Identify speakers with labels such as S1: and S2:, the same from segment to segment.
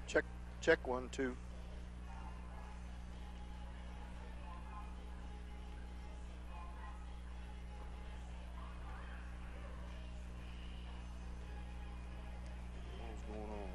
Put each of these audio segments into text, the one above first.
S1: Check, check 1 2. What's going on?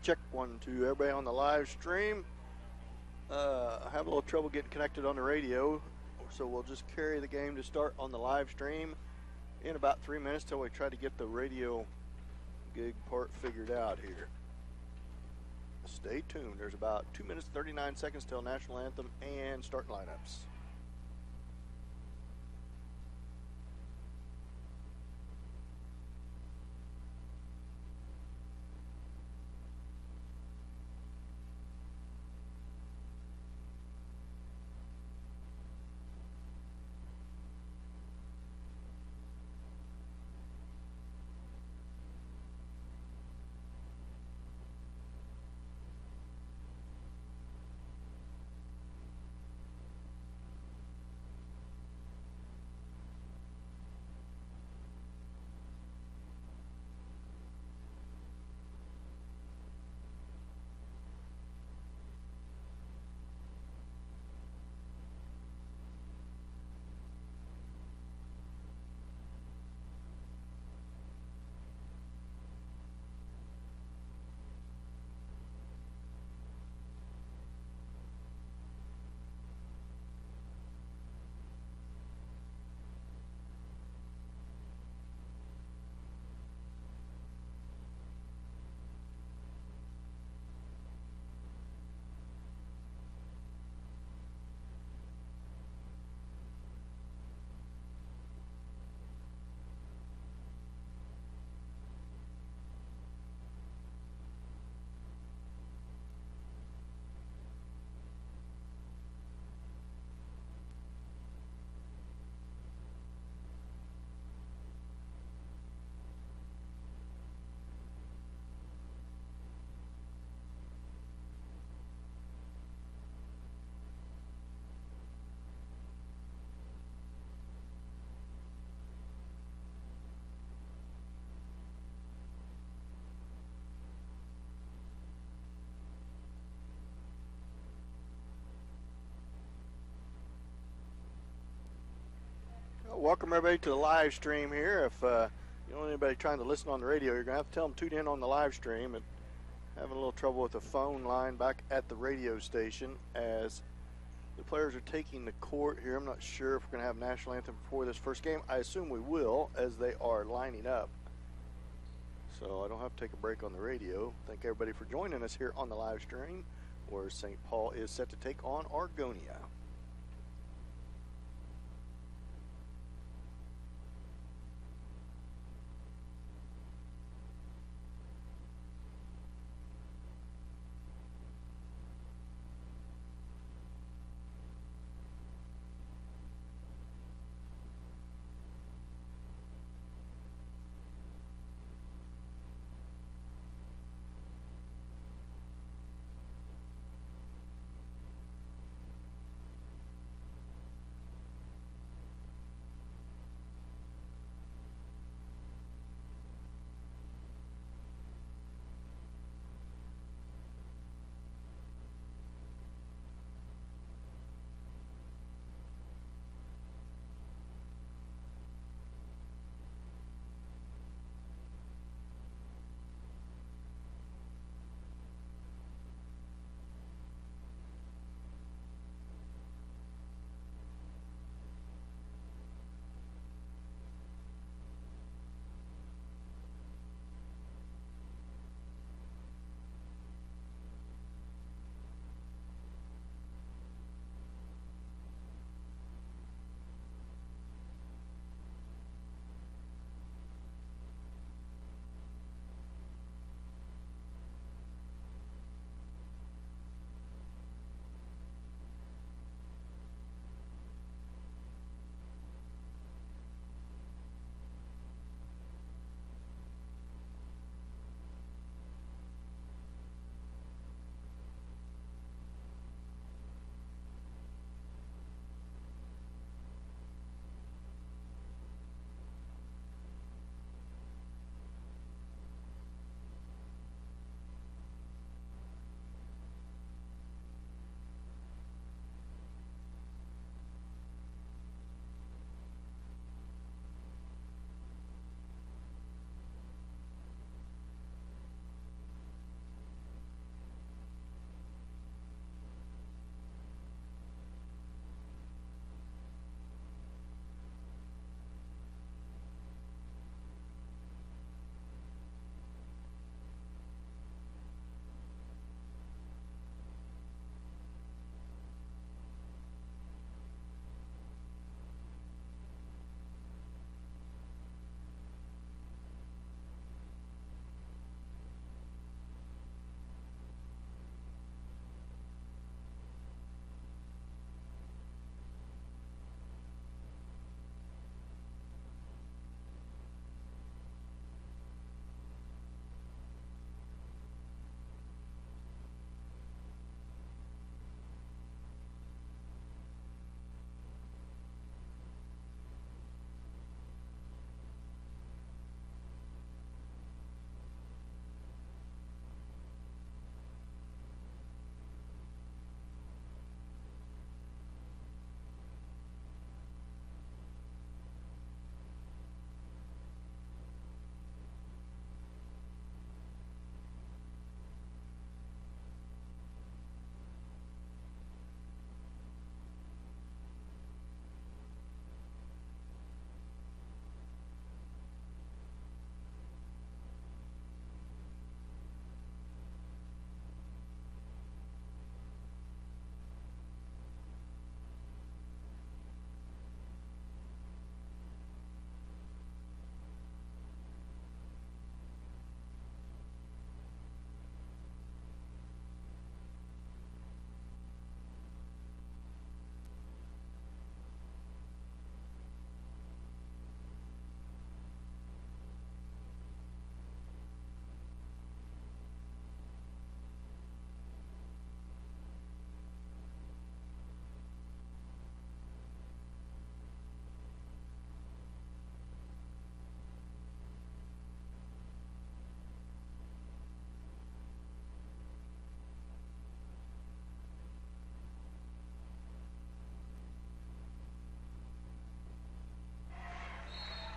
S1: Check 1, 2. Everybody on the live stream. I have a little trouble getting connected on the radio, so we'll just carry the game to start on the live stream in about 3 minutes till we try to get the radio gig part figured out here. Stay tuned. There's about 2 minutes 39 seconds till national anthem and starting lineups. Welcome everybody to the live stream here. If you don't want anybody trying to listen on the radio, you're going to have to tell them tune in on the live stream. And having a little trouble with the phone line back at the radio station as the players are taking the court here. I'm not sure if we're going to have national anthem before this first game. I assume we will as they are lining up. So I don't have to take a break on the radio. Thank everybody for joining us here on the live stream where St. Paul is set to take on Argonia.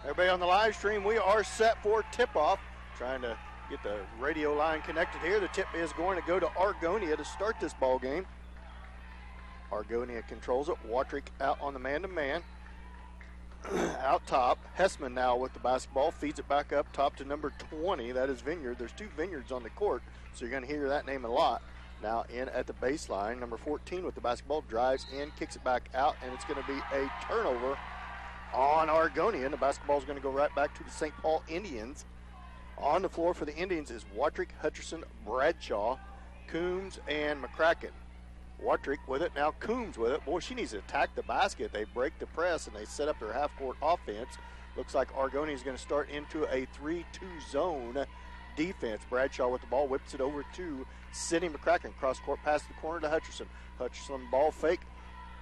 S1: Everybody on the live stream, we are set for tip-off. Trying to get the radio line connected here. The tip is going to go to Argonia to start this ball game. Argonia controls it. Watrick out on the man-to-man. Out top. Hessman now with the basketball. Feeds it back up top to number 20. That is Vineyard. There's two Vineyards on the court, so you're going to hear that name a lot. Now in at the baseline. Number 14 with the basketball. Drives in, kicks it back out, and it's going to be a turnover on Argonia. And the basketball is going to go right back to the St. Paul Indians. On the floor for the Indians is Watrick, Hutcherson, Bradshaw, Coombs, and McCracken. Watrick with it, now Coombs with it. Boy, she needs to attack the basket. They break the press and they set up their half-court offense. Looks like Argonia is going to start into a 3-2 zone defense. Bradshaw with the ball, whips it over to Sidney McCracken. Cross-court pass to the corner to Hutcherson. Hutcherson ball fake,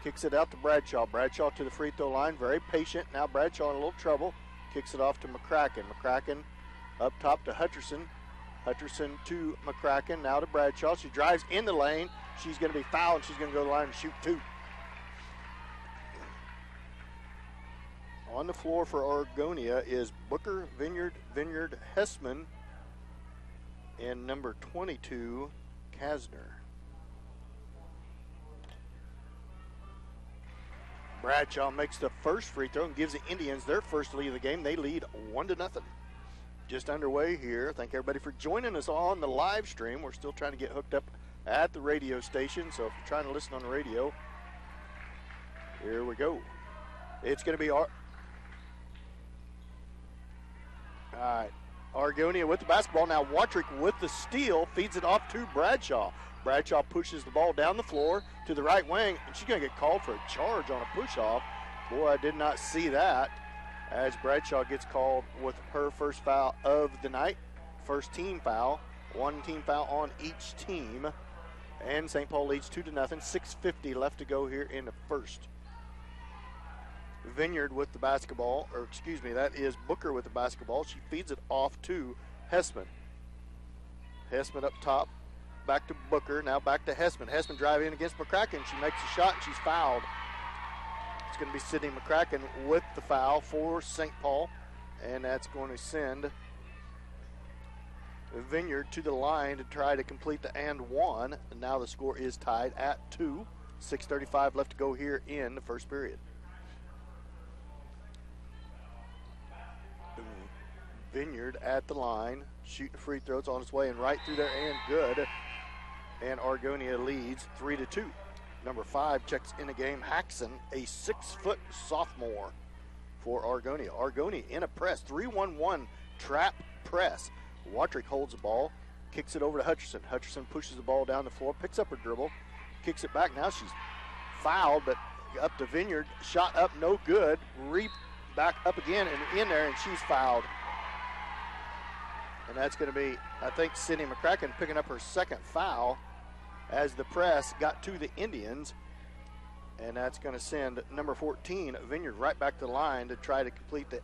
S1: kicks it out to Bradshaw. Bradshaw to the free throw line, very patient. Now Bradshaw in a little trouble. Kicks it off to McCracken. McCracken up top to Hutcherson. Hutcherson to McCracken, now to Bradshaw. She drives in the lane. She's going to be fouled. She's going to go to the line and shoot two. On the floor for Argonia is Booker, Vineyard, Hessman, and number 22, Kasner. Bradshaw makes the first free throw and gives the Indians their first lead of the game. They lead 1-0. Just underway here. Thank everybody for joining us on the live stream. We're still trying to get hooked up at the radio station, so if you're trying to listen on the radio, here we go. It's going to be all right. Argonia with the basketball. Now Watrick with the steal, feeds it off to Bradshaw. Bradshaw pushes the ball down the floor to the right wing, and she's going to get called for a charge on a push-off. Boy, I did not see that, as Bradshaw gets called with her first foul of the night. First team foul. One team foul on each team. And St. Paul leads 2-0. 6:50 left to go here in the first. Vineyard with the basketball, or excuse me, that is Booker with the basketball. She feeds it off to Hessman. Hessman up top, back to Booker, now back to Hessman. Hessman drive in against McCracken. She makes a shot and she's fouled. It's going to be Sidney McCracken with the foul for St. Paul, and that's going to send Vineyard to the line to try to complete the and one. And now the score is tied at 2. 6:35 left to go here in the first period. Vineyard at the line, shooting free throws on its way and right through there and good. And Argonia leads 3-2. Number 5 checks in the game, Haxon, a 6-foot sophomore for Argonia. Argonia in a press, 3-1-1 trap press. Watrick holds the ball, kicks it over to Hutcherson. Hutcherson pushes the ball down the floor, picks up her dribble, kicks it back. Now she's fouled, but up to Vineyard. Shot up, no good. Back up again and in there, and she's fouled. And that's going to be, I think, Sidney McCracken picking up her second foul as the press got to the Indians. And that's going to send number 14, Vineyard, right back to the line to try to complete the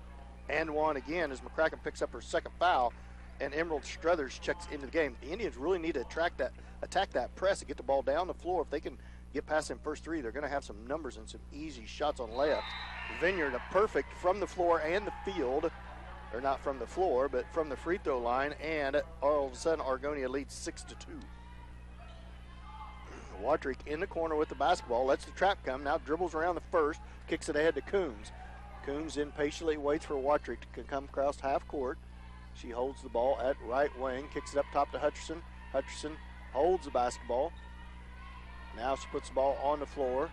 S1: and one again as McCracken picks up her second foul. And Emerald Struthers checks into the game. The Indians really need to attack that press and get the ball down the floor. If they can get past them first three, they're going to have some numbers and some easy shots on layups. Vineyard, a perfect from the floor and the field. Or not from the floor, but from the free throw line. And all of a sudden, Argonia leads 6-2. Watrick in the corner with the basketball. Lets the trap come. Now dribbles around the first. Kicks it ahead to Coombs. Coombs impatiently waits for Watrick to come across half court. She holds the ball at right wing, kicks it up top to Hutcherson. Hutcherson holds the basketball. Now she puts the ball on the floor.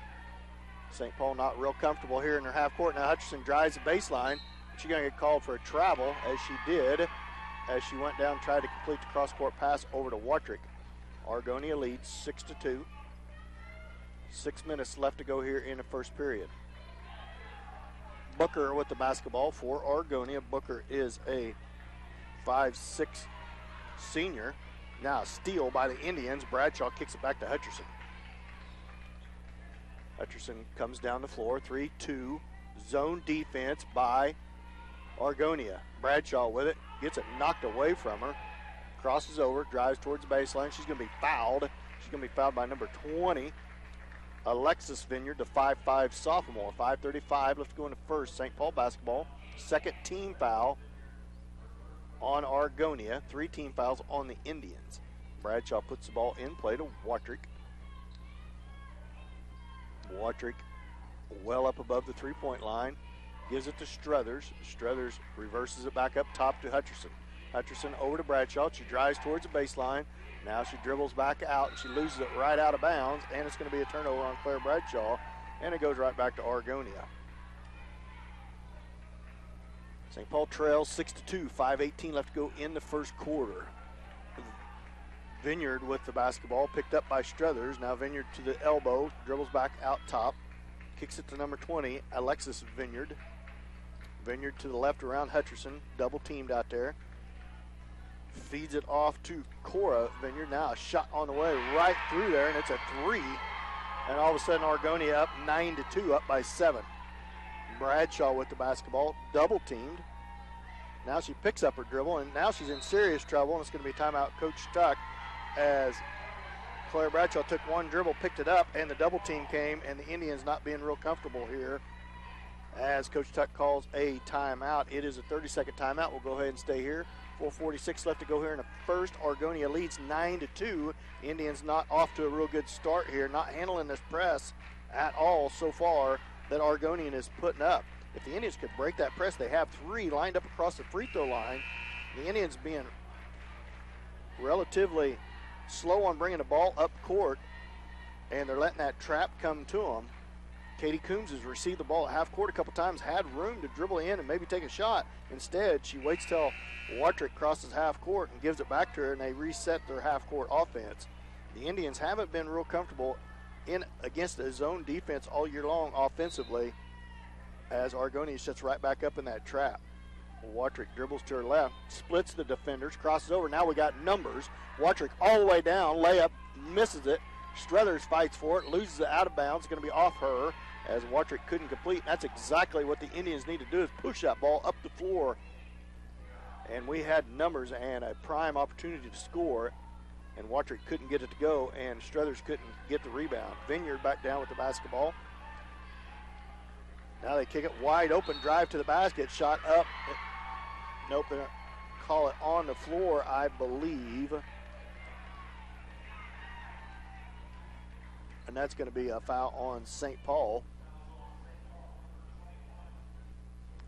S1: St. Paul not real comfortable here in their half court. Now Hutcherson drives the baseline. She's going to get called for a travel, as she did, as she went down and tried to complete the cross-court pass over to Watrick. Argonia leads 6-2. 6 minutes left to go here in the first period. Booker with the basketball for Argonia. Booker is a 5'6" senior. Now a steal by the Indians. Bradshaw kicks it back to Hutcherson. Hutcherson comes down the floor. 3-2 zone defense by Argonia. Bradshaw with it. Gets it knocked away from her. Crosses over. Drives towards the baseline. She's going to be fouled. She's going to be fouled by number 20, Alexis Vineyard, the 5'5" sophomore. 5:35 left to go in the first. St. Paul basketball. Second team foul on Argonia. 3 team fouls on the Indians. Bradshaw puts the ball in play to Watrick. Watrick well up above the three-point line. Gives it to Struthers. Struthers reverses it back up top to Hutcherson. Hutcherson over to Bradshaw. She drives towards the baseline. Now she dribbles back out. She loses it right out of bounds, and it's going to be a turnover on Claire Bradshaw, and it goes right back to Argonia. St. Paul trails 6-2, 5:18 left to go in the first quarter. Vineyard with the basketball, picked up by Struthers. Now Vineyard to the elbow, dribbles back out top, kicks it to number 20, Alexis Vineyard. Vineyard to the left around Hutcherson, double teamed out there. Feeds it off to Cora Vineyard. Now a shot on the way right through there, and it's a 3. And all of a sudden Argonia up 9-2, up by 7. Bradshaw with the basketball, double teamed. Now she picks up her dribble, and now she's in serious trouble, and it's going to be timeout Coach Tuck, as Claire Bradshaw took one dribble, picked it up, and the double team came, and the Indians not being real comfortable here as Coach Tuck calls a timeout. It is a 30-second timeout. We'll go ahead and stay here. 4:46 left to go here in the first. Argonia leads 9-2. Indians not off to a real good start here, not handling this press at all so far that Argonian is putting up. If the Indians could break that press, they have 3 lined up across the free throw line. The Indians being relatively slow on bringing the ball up court, and they're letting that trap come to them. Katie Coombs has received the ball at half court a couple times, had room to dribble in and maybe take a shot. Instead, she waits till Watrick crosses half court and gives it back to her, and they reset their half court offense. The Indians haven't been real comfortable in against a zone defense all year long offensively, as Argonia sits right back up in that trap. Watrick dribbles to her left, splits the defenders, crosses over. Now we got numbers. Watrick all the way down, layup, misses it. Struthers fights for it, loses it out of bounds. It's going to be off her as Watrick couldn't complete. That's exactly what the Indians need to do, is push that ball up the floor. And we had numbers and a prime opportunity to score, and Watrick couldn't get it to go, and Struthers couldn't get the rebound. Vineyard back down with the basketball. Now they kick it wide open, drive to the basket, shot up. Nope, they call it on the floor, I believe. And that's going to be a foul on St. Paul.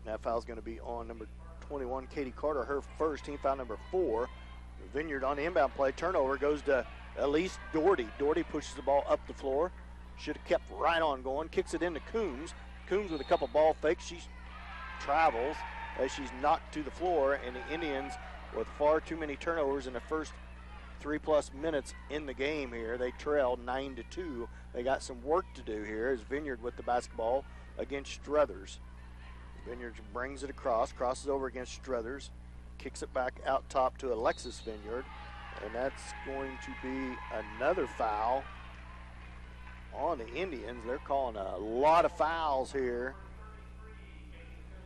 S1: That foul's going to be on number 21, Katie Carter, her first, team foul number 4. Vineyard on the inbound play. Turnover goes to Elise Doherty. Doherty pushes the ball up the floor. Should have kept right on going. Kicks it into Coombs. Coombs with a couple ball fakes. She travels as she's knocked to the floor, and the Indians, with far too many turnovers in the first 3+ minutes in the game here, they trail 9-2. They got some work to do here as Vineyard with the basketball against Struthers. Vineyard brings it across, crosses over against Struthers, kicks it back out top to Alexis Vineyard, and that's going to be another foul on the Indians. They're calling a lot of fouls here,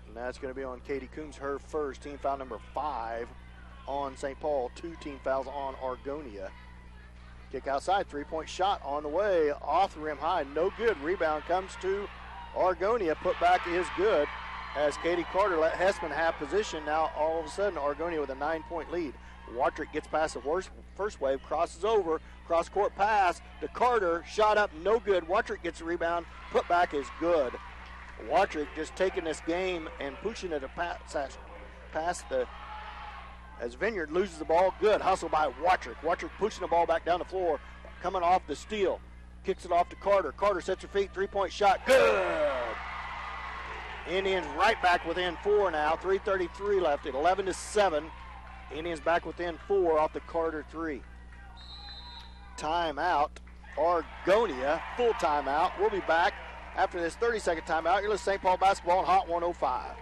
S1: and that's going to be on Katie Coombs, her first, team foul number 5 on St. Paul. 2 team fouls on Argonia. Kick outside, 3-point shot on the way, off the rim high, no good. Rebound comes to Argonia. Put back is good as Katie Carter let Hessman have position. Now all of a sudden Argonia with a 9-point lead. Watrick gets past the first wave, crosses over, cross-court pass to Carter, shot up, no good. Watrick gets the rebound, put back is good. Watrick just taking this game and pushing it past the, as Vineyard loses the ball, good hustle by Watrick. Watrick pushing the ball back down the floor, coming off the steal, kicks it off to Carter. Carter sets her feet, 3-point shot, good. Indians right back within 4 now, 3:33 left at 11-7. Indians back within 4 off the Carter 3. Timeout, Argonia, full timeout. We'll be back after this 30-second timeout. You're listening to St. Paul basketball on Hot 105.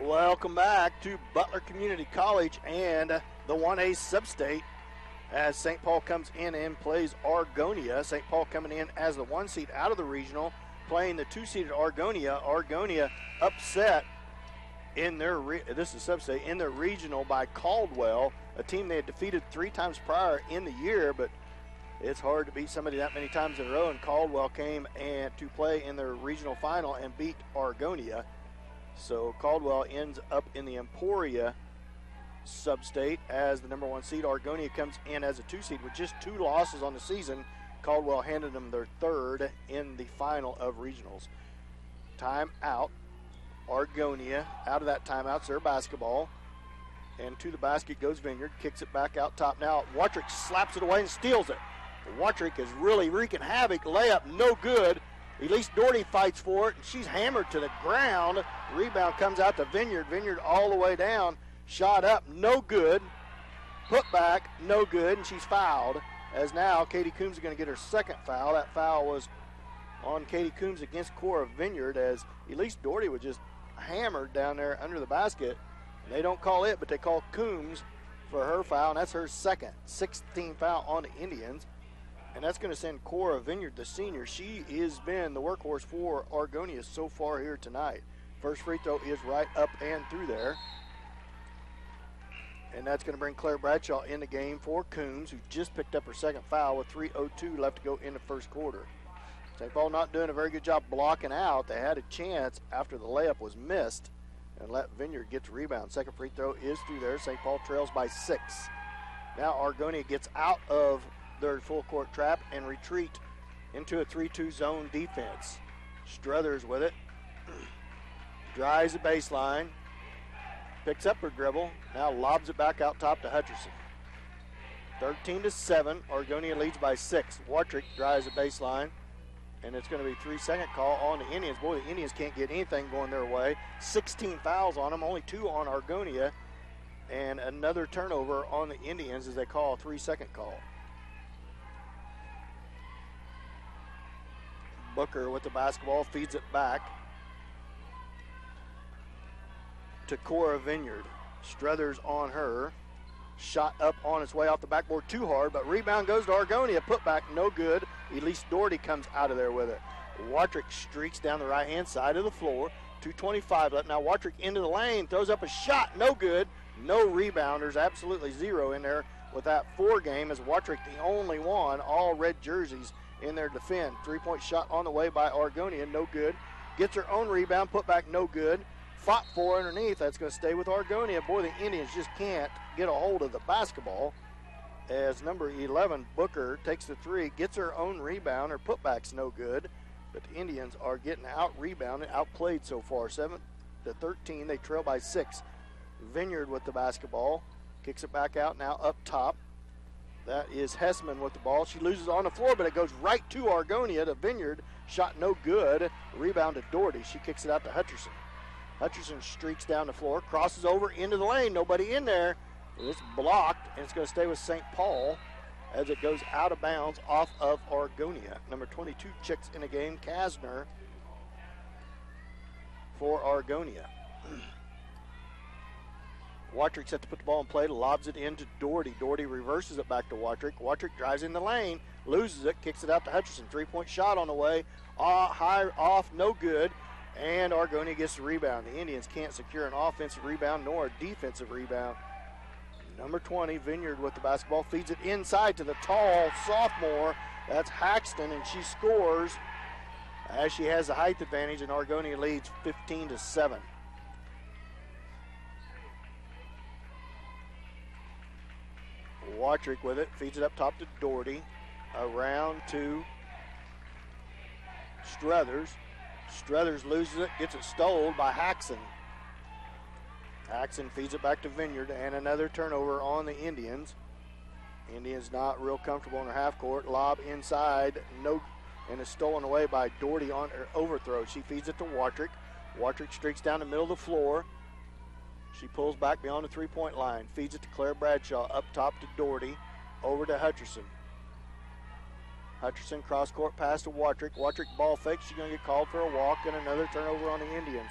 S1: Welcome back to Butler Community College and the 1A Sub-State as St. Paul comes in and plays Argonia. St. Paul coming in as the 1 seed out of the regional, playing the 2-seeded Argonia. Argonia upset in their this is Sub-State in their regional by Caldwell, a team they had defeated 3 times prior in the year, but it's hard to beat somebody that many times in a row, and Caldwell came and to play in their regional final and beat Argonia. So Caldwell ends up in the Emporia Sub-State as the number 1 seed. Argonia comes in as a 2 seed with just 2 losses on the season. Caldwell handed them their 3rd in the final of regionals. Timeout. Argonia out of that timeout. It's their basketball. And to the basket goes Vineyard. Kicks it back out top now. Watrick slaps it away and steals it. Watrick is really wreaking havoc. Layup no good. Elise Doherty fights for it, and she's hammered to the ground. Rebound comes out to Vineyard. Vineyard all the way down. Shot up, no good. Put back, no good, and she's fouled. As now, Katie Coombs is going to get her 2nd foul. That foul was on Katie Coombs against Cora Vineyard as Elise Doherty was just hammered down there under the basket. And they don't call it, but they call Coombs for her foul, and that's her 2nd. 16th foul on the Indians. And that's going to send Cora Vineyard, the senior. She has been the workhorse for Argonia so far here tonight. First free throw is right up and through there. And that's going to bring Claire Bradshaw in the game for Coombs, who just picked up her 2nd foul with 3:02 left to go in the first quarter. St. Paul not doing a very good job blocking out. They had a chance after the layup was missed and let Vineyard get the rebound. 2nd free throw is through there. St. Paul trails by 6. Now Argonia gets out of their full court trap and retreat into a 3-2 zone defense. Struthers with it. Drives the baseline. Picks up her dribble. Now lobs it back out top to Hutcherson. 13-7. Argonia leads by 6. Watrick drives the baseline. And it's going to be 3-second call on the Indians. Boy, the Indians can't get anything going their way. 16 fouls on them. Only 2 on Argonia. And another turnover on the Indians as they call a 3-second call. Booker with the basketball, feeds it back to Cora Vineyard. Struthers on her. Shot up on its way off the backboard too hard, but rebound goes to Argonia. Put back, no good. Elise Doherty comes out of there with it. Watrick streaks down the right-hand side of the floor. 2:25 left. Now Watrick into the lane, throws up a shot, no good. No rebounders, absolutely 0 in there with that 4 game as Watrick the only one, all red jerseys in their defend. 3-point shot on the way by Argonia, no good. Gets her own rebound, put back, no good. Fought for underneath, that's going to stay with Argonia. Boy, the Indians just can't get a hold of the basketball as number 11, Booker, takes the 3, gets her own rebound. Her putback's no good, but the Indians are getting out-rebounded, outplayed so far. 7-13, they trail by 6. Vineyard with the basketball, kicks it back out now up top. That is Hessman with the ball. She loses on the floor, but it goes right to Argonia. To Vineyard. Shot no good. Rebound to Doherty. She kicks it out to Hutcherson. Hutcherson streaks down the floor, crosses over into the lane. Nobody in there. It's blocked, and it's going to stay with St. Paul as it goes out of bounds off of Argonia. Number 22 checks in the game, Kasner, for Argonia. Watrick set to put the ball in play, lobs it into Doherty. Doherty reverses it back to Watrick. Watrick drives in the lane, loses it, kicks it out to Hutcherson. 3-point shot on the way, high off, no good, and Argonia gets the rebound. The Indians can't secure an offensive rebound nor a defensive rebound. Number 20, Vineyard with the basketball, feeds it inside to the tall sophomore. That's Haxton, and she scores as she has the height advantage, and Argonia leads 15-7. Watrick with it, feeds it up top to Doherty, around to Struthers. Struthers loses it, gets it stolen by Haxton. Haxton feeds it back to Vineyard, and another turnover on the Indians. Indians not real comfortable in their half court. Lob inside, no, and is stolen away by Doherty on her overthrow. She feeds it to Watrick. Watrick streaks down the middle of the floor. She pulls back beyond the 3-point line, feeds it to Claire Bradshaw, up top to Doherty, over to Hutcherson. Hutcherson cross-court pass to Watrick. Watrick ball fake. She's going to get called for a walk and another turnover on the Indians.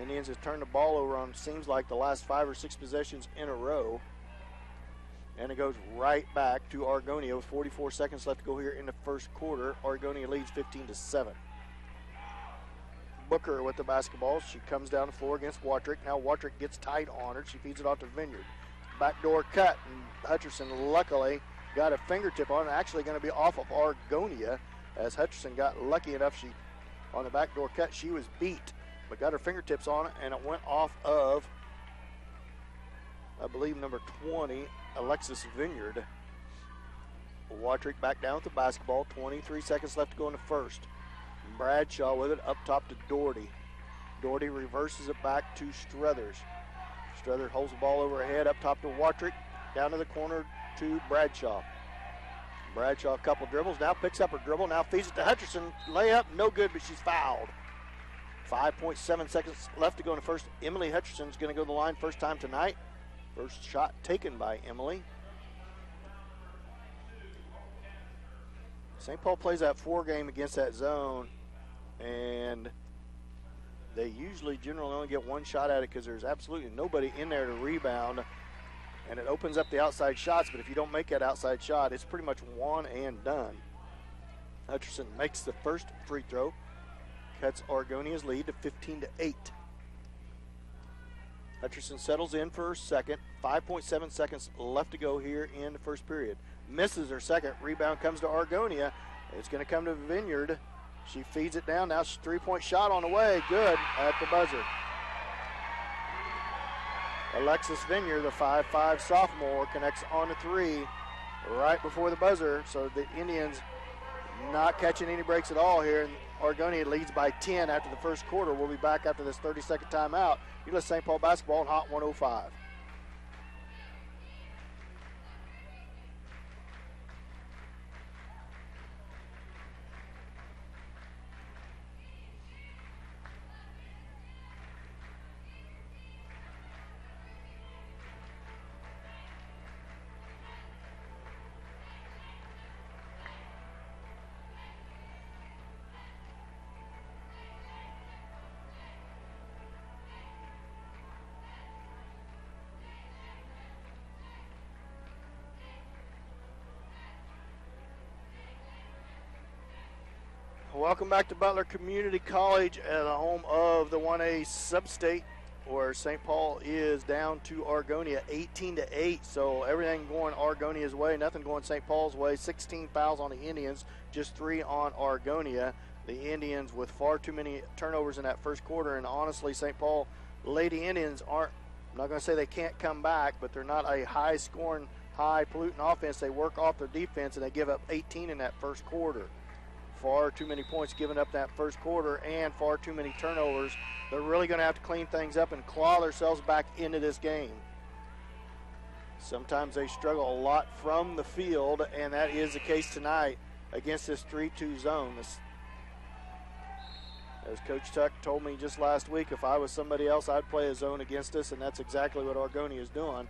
S1: Indians have turned the ball over on seems like the last 5 or 6 possessions in a row. And it goes right back to Argonia with 44 seconds left to go here in the first quarter. Argonia leads 15-7. Booker with the basketball. She comes down the floor against Watrick. Now Watrick gets tight on her. She feeds it off to Vineyard. Backdoor cut, and Hutcherson luckily got a fingertip on it. Actually going to be off of Argonia, as Hutcherson got lucky enough. She on the backdoor cut, she was beat, but got her fingertips on it, and it went off of, I believe, number 20, Alexis Vineyard. Watrick back down with the basketball. 23 seconds left to go in the first. Bradshaw with it up top to Doherty. Doherty reverses it back to Struthers. Struthers holds the ball over her head up top to Watrick. Down to the corner to Bradshaw. Bradshaw a couple dribbles. Now picks up her dribble. Now feeds it to Hutcherson. Layup, no good, but she's fouled. 5.7 seconds left to go in the first. Emily Hutcherson's going to go to the line first time tonight. First shot taken by Emily. St. Paul plays that 4 game against that zone, and they usually generally only get 1 shot at it because there's absolutely nobody in there to rebound, and it opens up the outside shots, but if you don't make that outside shot, it's pretty much one and done. Hutcherson makes the first free throw, cuts Argonia's lead to 15-8. Hutcherson settles in for her second. 5.7 seconds left to go here in the first period. Misses her second. Rebound comes to Argonia. It's going to come to Vineyard. She feeds it down. Now 3-point shot on the way. Good at the buzzer. Alexis Vineyard, the 5'5" sophomore, connects on the 3 right before the buzzer. So the Indians not catching any breaks at all here. And Argonia leads by 10 after the first quarter. We'll be back after this 30-second timeout. You listen to St. Paul basketball on Hot 105. Welcome back to Butler Community College at the home of the 1A sub-state, where St. Paul is down to Argonia 18-8. So everything going Argonia's way, nothing going St. Paul's way. 16 fouls on the Indians, just 3 on Argonia. The Indians with far too many turnovers in that first quarter, and honestly, St. Paul Lady Indians aren't, I'm not going to say they can't come back, but they're not a high-scoring, high-polluting offense. They work off their defense, and they give up 18 in that first quarter. Far too many points given up that first quarter and far too many turnovers. They're really going to have to clean things up and claw themselves back into this game. Sometimes they struggle a lot from the field, and that is the case tonight against this 3-2 zone. As Coach Tuck told me just last week, if I was somebody else, I'd play a zone against us, and that's exactly what Argonia is doing.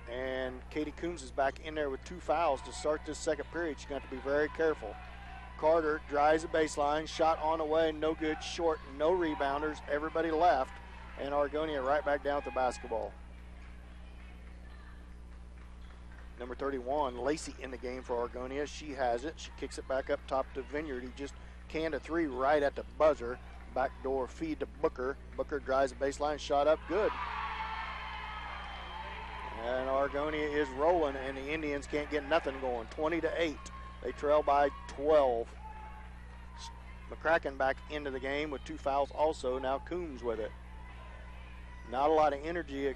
S1: And Katie Coombs is back in there with 2 fouls to start this second period. She's going to have to be very careful. Carter drives the baseline, shot on the way, no good, short, no rebounders, everybody left, and Argonia right back down with the basketball. Number 31, Lacey in the game for Argonia. She has it. She kicks it back up top to Vineyard. He just canned a 3 right at the buzzer. Backdoor feed to Booker. Booker drives the baseline, shot up, good. And Argonia is rolling, and the Indians can't get nothing going. 20-8. They trail by 12. McCracken back into the game with 2 fouls also. Now Coombs with it. Not a lot of energy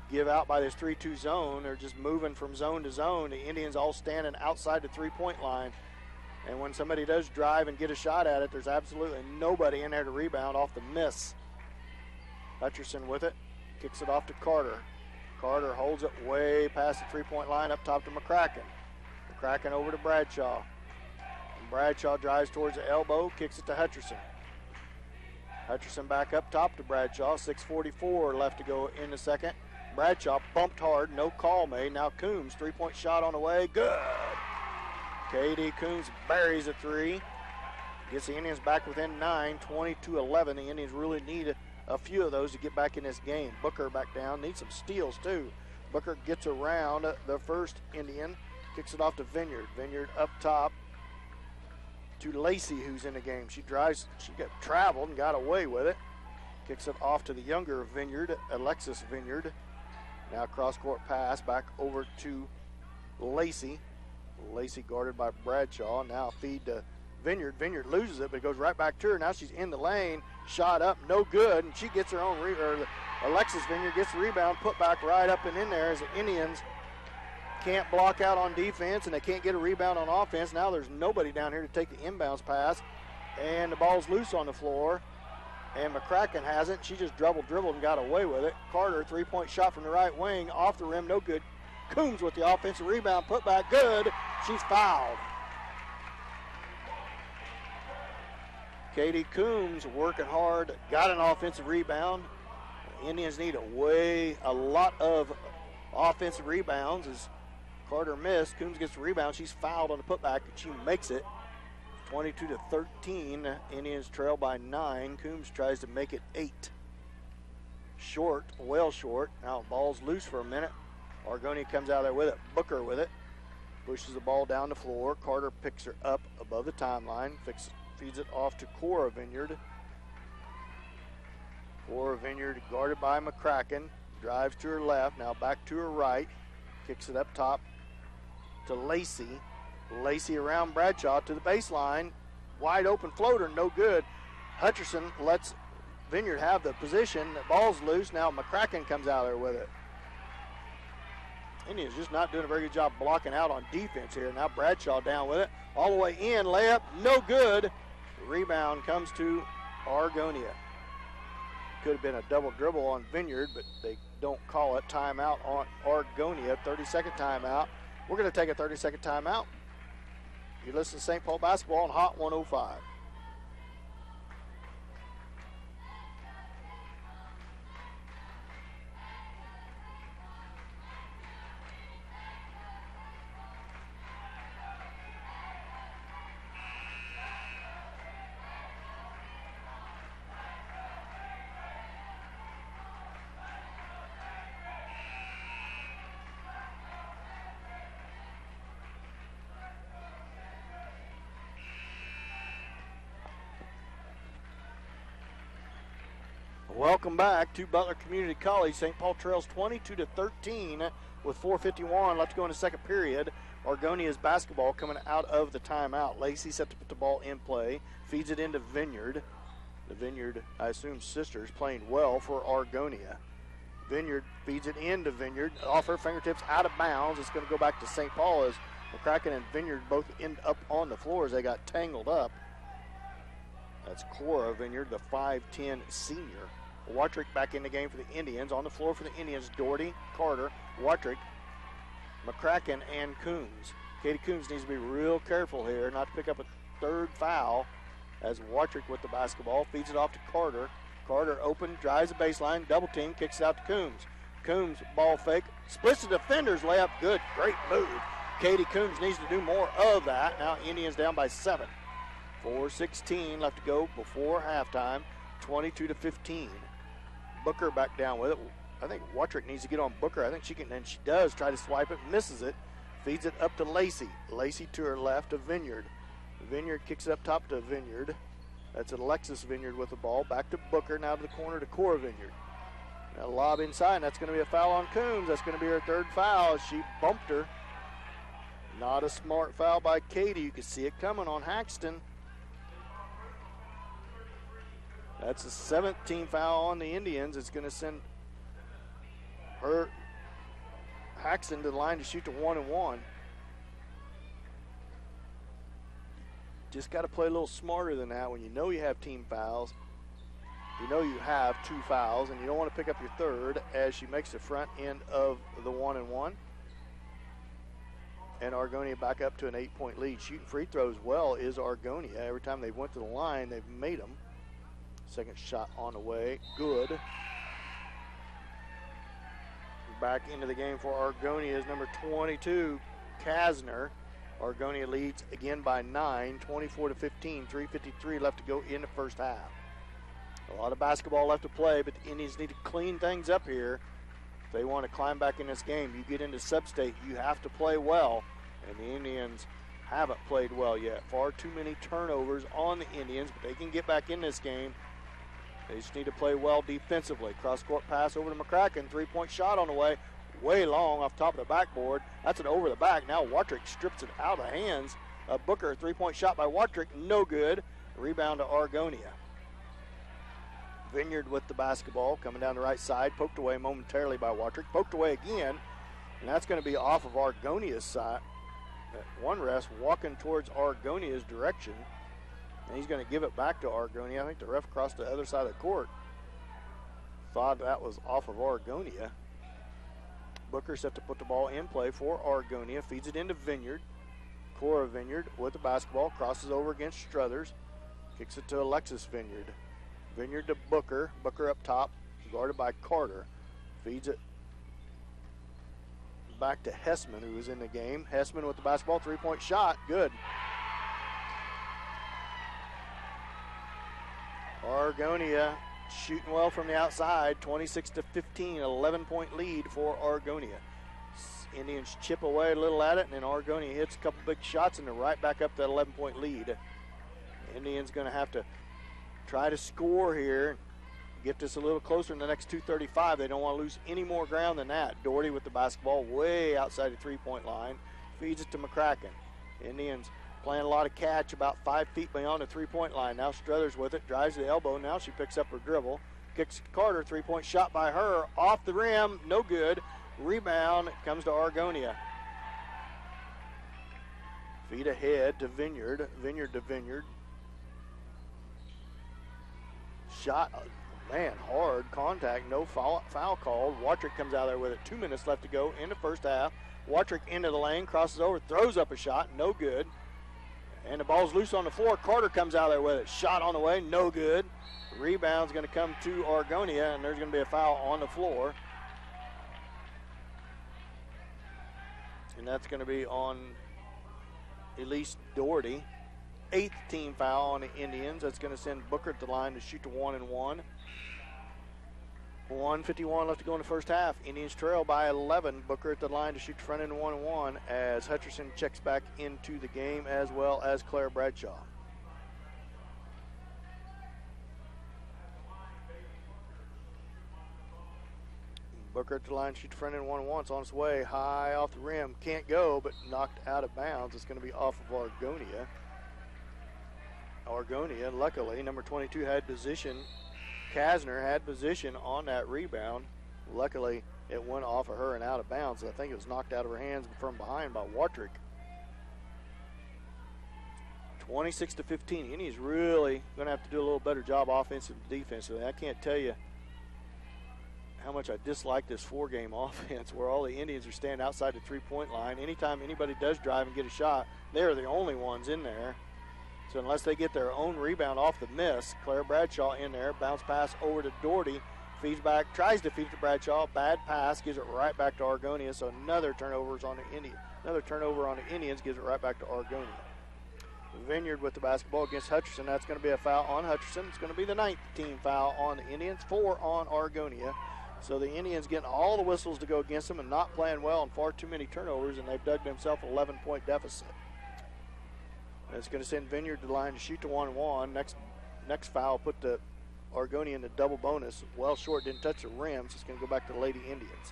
S1: give out by this 3-2 zone. They're just moving from zone to zone. The Indians all standing outside the 3-point line. And when somebody does drive and get a shot at it, there's absolutely nobody in there to rebound off the miss. Hutcherson with it. Kicks it off to Carter. Carter holds it way past the 3-point line up top to McCracken. McCracken over to Bradshaw. And Bradshaw drives towards the elbow, kicks it to Hutcherson. Hutcherson back up top to Bradshaw. 6:44 left to go in the second. Bradshaw bumped hard, no call made. Now Coombs, 3-point shot on the way, good. Katie Coombs buries a 3. Gets the Indians back within 9, 20-11. The Indians really need a few of those to get back in this game. Booker back down, needs some steals too. Booker gets around the first Indian, kicks it off to Vineyard. Vineyard up top to Lacey, who's in the game. She got traveled and got away with it. Kicks it off to the younger Vineyard, Alexis Vineyard. Now cross-court pass back over to Lacey. Lacey guarded by Bradshaw. Now feed to Vineyard. Vineyard loses it, but it goes right back to her. Now she's in the lane. Shot up, no good, and she gets her own Alexis Vineyard gets the rebound, put back right up and in there as the Indians can't block out on defense and they can't get a rebound on offense. Now there's nobody down here to take the inbounds pass, and the ball's loose on the floor, and McCracken hasn't. She just dribbled and got away with it. Carter, three-point shot from the right wing, off the rim, no good. Coombs with the offensive rebound, put back, good. She's fouled. Katie Coombs working hard, got an offensive rebound. Indians need a lot of offensive rebounds as Carter missed. Coombs gets the rebound. She's fouled on the putback, and she makes it. 22-13. Indians trail by 9. Coombs tries to make it 8. Short, well short. Now ball's loose for a minute. Argonia comes out there with it. Booker with it. Pushes the ball down the floor. Carter picks her up above the timeline. Feeds it off to Cora Vineyard. Cora Vineyard guarded by McCracken. Drives to her left. Now back to her right. Kicks it up top to Lacey. Lacey around Bradshaw to the baseline. Wide open floater, no good. Hutcherson lets Vineyard have the position. The ball's loose. Now McCracken comes out there with it. Indians just not doing a very good job blocking out on defense here. Now Bradshaw down with it. All the way in. Layup, no good. Rebound comes to Argonia. Could have been a double dribble on Vineyard, but they don't call it. Timeout on Argonia. 30-second timeout. We're going to take a 30-second timeout. You listen to St. Paul basketball on Hot 105. Welcome back to Butler Community College. St. Paul trails 22-13 with 4:51 left to go in the second period. Argonia's basketball coming out of the timeout. Lacey set to put the ball in play. Feeds it into Vineyard. The Vineyard, I assume, sisters playing well for Argonia. Vineyard feeds it into Vineyard. Off her fingertips, out of bounds. It's going to go back to St. Paul as McCracken and Vineyard both end up on the floor as they got tangled up. That's Cora Vineyard, the 5'10 senior. Watrick back in the game for the Indians. On the floor for the Indians, Doherty, Carter, Watrick, McCracken, and Coombs. Katie Coombs needs to be real careful here not to pick up a third foul as Watrick with the basketball feeds it off to Carter. Carter open, drives the baseline, double team, kicks it out to Coombs. Coombs, ball fake, splits the defenders, layup, good, great move. Katie Coombs needs to do more of that. Now Indians down by 7. 4:16 left to go before halftime, 22-15. Booker back down with it. I think Watrick needs to get on Booker. I think she can, and she does. Try to swipe it, misses it. Feeds it up to Lacey. Lacey to her left to Vineyard. Vineyard kicks it up top to Vineyard. That's Alexis Vineyard with the ball. Back to Booker, now to the corner to Cora Vineyard. Now lob inside, and that's going to be a foul on Coombs. That's going to be her third foul. She bumped her. Not a smart foul by Katie. You can see it coming on Haxton. That's the 17th foul on the Indians. It's going to send her Haxton to the line to shoot to 1-1. Just got to play a little smarter than that when you know you have team fouls. You know you have 2 fouls, and you don't want to pick up your third as she makes the front end of the 1-1. And Argonia back up to an 8-point lead. Shooting free throws well is Argonia. Every time they went to the line, they've made them. Second shot on the way, good. Back into the game for Argonia is number 22, Kasner. Argonia leads again by 9, 24-15, 3:53 left to go in the first half. A lot of basketball left to play, but the Indians need to clean things up here if they want to climb back in this game. You get into sub-state, you have to play well, and the Indians haven't played well yet. Far too many turnovers on the Indians, but they can get back in this game. They just need to play well defensively. Cross-court pass over to McCracken. Three-point shot on the way. Way long off top of the backboard. That's an over the back. Now Watrick strips it out of the hands of Booker. Three-point shot by Watrick. No good. Rebound to Argonia. Vineyard with the basketball. Coming down the right side. Poked away momentarily by Watrick. Poked away again. And that's going to be off of Argonia's side. One rest walking towards Argonia's direction. And he's going to give it back to Argonia. I think the ref crossed the other side of the court. Thought that was off of Argonia. Booker set to put the ball in play for Argonia. Feeds it into Vineyard. Cora Vineyard with the basketball. Crosses over against Struthers. Kicks it to Alexis Vineyard. Vineyard to Booker. Booker up top. Guarded by Carter. Feeds it back to Hessman, who was in the game. Hessman with the basketball. Three-point shot. Good. Argonia shooting well from the outside. 26-15. 11-point lead for Argonia. Indians chip away a little at it, and then Argonia hits a couple big shots, and they're right back up to that 11-point lead. Indians going to have to try to score here, get this a little closer in the next 2:35. They don't want to lose any more ground than that. Doherty with the basketball way outside the three-point line. Feeds it to McCracken. Indians playing a lot of catch about 5 feet beyond the three-point line. Now Struthers with it, drives to the elbow. Now she picks up her dribble. Kicks to Carter, three-point shot by her. Off the rim, no good. Rebound comes to Argonia. Feed ahead to Vineyard. Vineyard to Vineyard. Shot, man, hard contact, no foul called. Watrick comes out there with it. 2 minutes left to go in the first half. Watrick into the lane, crosses over, throws up a shot, no good. And the ball's loose on the floor. Carter comes out there with it. Shot on the way, no good. Rebound's going to come to Argonia, and there's going to be a foul on the floor. And that's going to be on Elise Doherty. 8th team foul on the Indians. That's going to send Booker at the line to shoot to 1-and-1. 1:51 left to go in the first half. Indians trail by 11. Booker at the line to shoot front end 1-and-1 as Hutcherson checks back into the game, as well as Claire Bradshaw. Booker at the line, shoot front end 1-and-1. It's on its way, high off the rim. Can't go, but knocked out of bounds. It's going to be off of Argonia. Argonia, luckily, number 22 had position. Kasner had position on that rebound. Luckily, it went off of her and out of bounds. I think it was knocked out of her hands from behind by Watrick. 26-15. Indians really going to have to do a little better job offensive and defensively. I can't tell you how much I dislike this four-game offense where all the Indians are standing outside the three-point line. Anytime anybody does drive and get a shot, they're the only ones in there. So unless they get their own rebound off the miss, Claire Bradshaw in there, bounce pass over to Doherty, feeds back, tries to feed to Bradshaw, bad pass, gives it right back to Argonia. So another turnover on the Indians, gives it right back to Argonia. Vineyard with the basketball against Hutcherson. That's going to be a foul on Hutcherson. It's going to be the 9th team foul on the Indians, 4 on Argonia. So the Indians getting all the whistles to go against them and not playing well and far too many turnovers, and they've dug themselves an 11-point deficit. It's going to send Vineyard to the line to shoot to 1-1. Next foul put the Argonia in the double bonus. Well short, didn't touch the rim, so it's going to go back to the Lady Indians.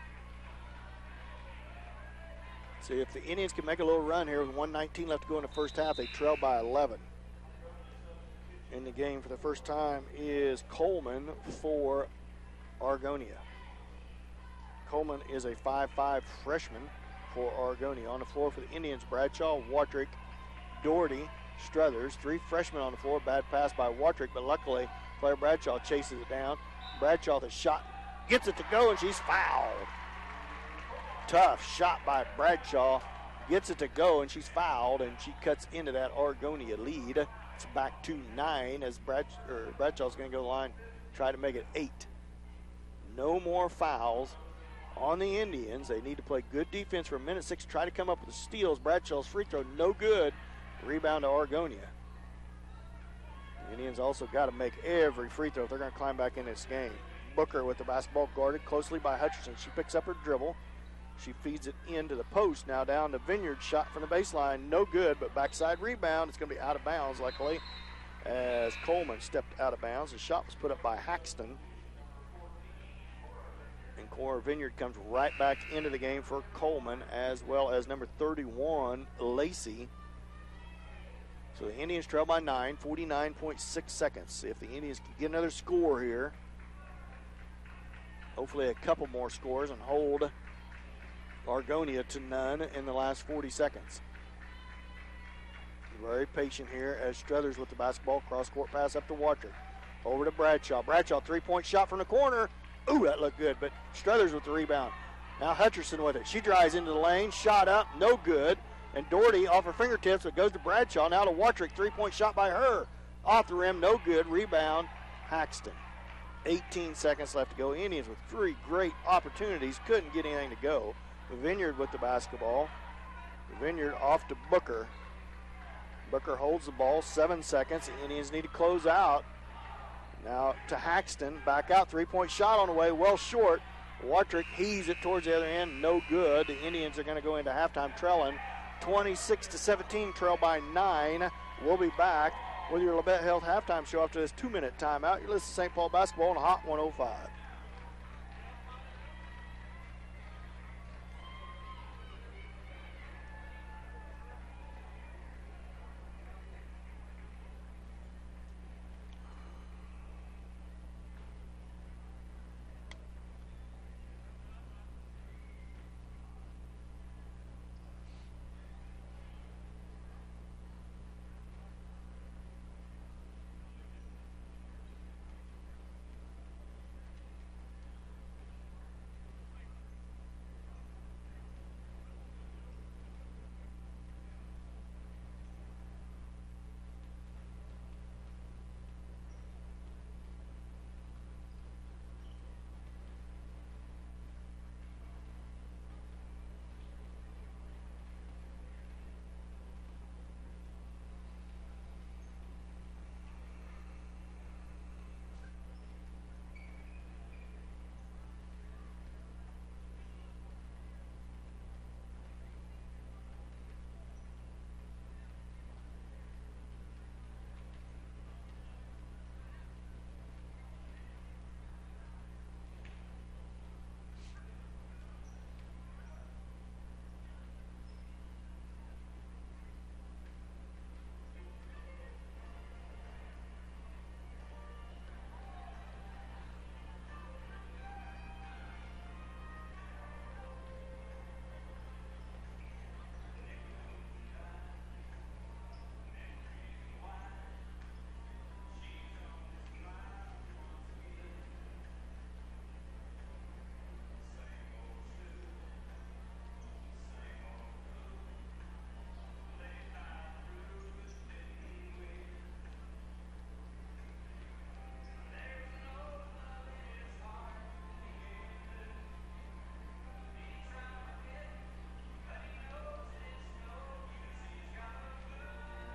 S1: See, if the Indians can make a little run here with 1:19 left to go in the first half, they trail by 11. In the game for the first time is Coleman for Argonia. Coleman is a 5'5" freshman for Argonia. On the floor for the Indians, Bradshaw, Watrick, Doherty, Struthers. 3 freshmen on the floor. Bad pass by Watrick, but luckily Claire Bradshaw chases it down. Bradshaw, the shot, gets it to go, and she's fouled. Tough shot by Bradshaw. Gets it to go, and she's fouled, and she cuts into that Argonia lead. It's back to 9 as Bradshaw's going to go to the line, try to make it 8. No more fouls on the Indians. They need to play good defense for a minute 6, try to come up with the steals. Bradshaw's free throw, no good. Rebound to Argonia. The Indians also got to make every free throw if they're going to climb back in this game. Booker with the basketball guarded closely by Hutcherson. She picks up her dribble. She feeds it into the post. Now down to Vineyard. Shot from the baseline. No good, but backside rebound. It's going to be out of bounds, luckily, as Coleman stepped out of bounds. The shot was put up by Haxton. And Cora Vineyard comes right back into the game for Coleman, as well as number 31, Lacey. So the Indians trail by 9, 49.6 seconds. If the Indians can get another score here, hopefully a couple more scores, and hold Argonia to none in the last 40 seconds. Very patient here as Struthers with the basketball. Cross-court pass up to Watcher. Over to Bradshaw. Bradshaw, three-point shot from the corner. Ooh, that looked good, but Struthers with the rebound. Now Hutcherson with it. She drives into the lane. Shot up, no good. And Doherty off her fingertips, it goes to Bradshaw. Now to Wattrick, three-point shot by her. Off the rim, no good. Rebound, Haxton. 18 seconds left to go. Indians with 3 great opportunities. Couldn't get anything to go. Vineyard with the basketball. Vineyard off to Booker. Booker holds the ball, 7 seconds. The Indians need to close out. Now to Haxton, back out, three-point shot on the way, well short. Wattrick heaves it towards the other end, no good. The Indians are going to go into halftime trailing 26-17, trail by 9. We'll be back with your Labette Health halftime show after this 2-minute timeout. You're listening to St. Paul basketball on Hot 105.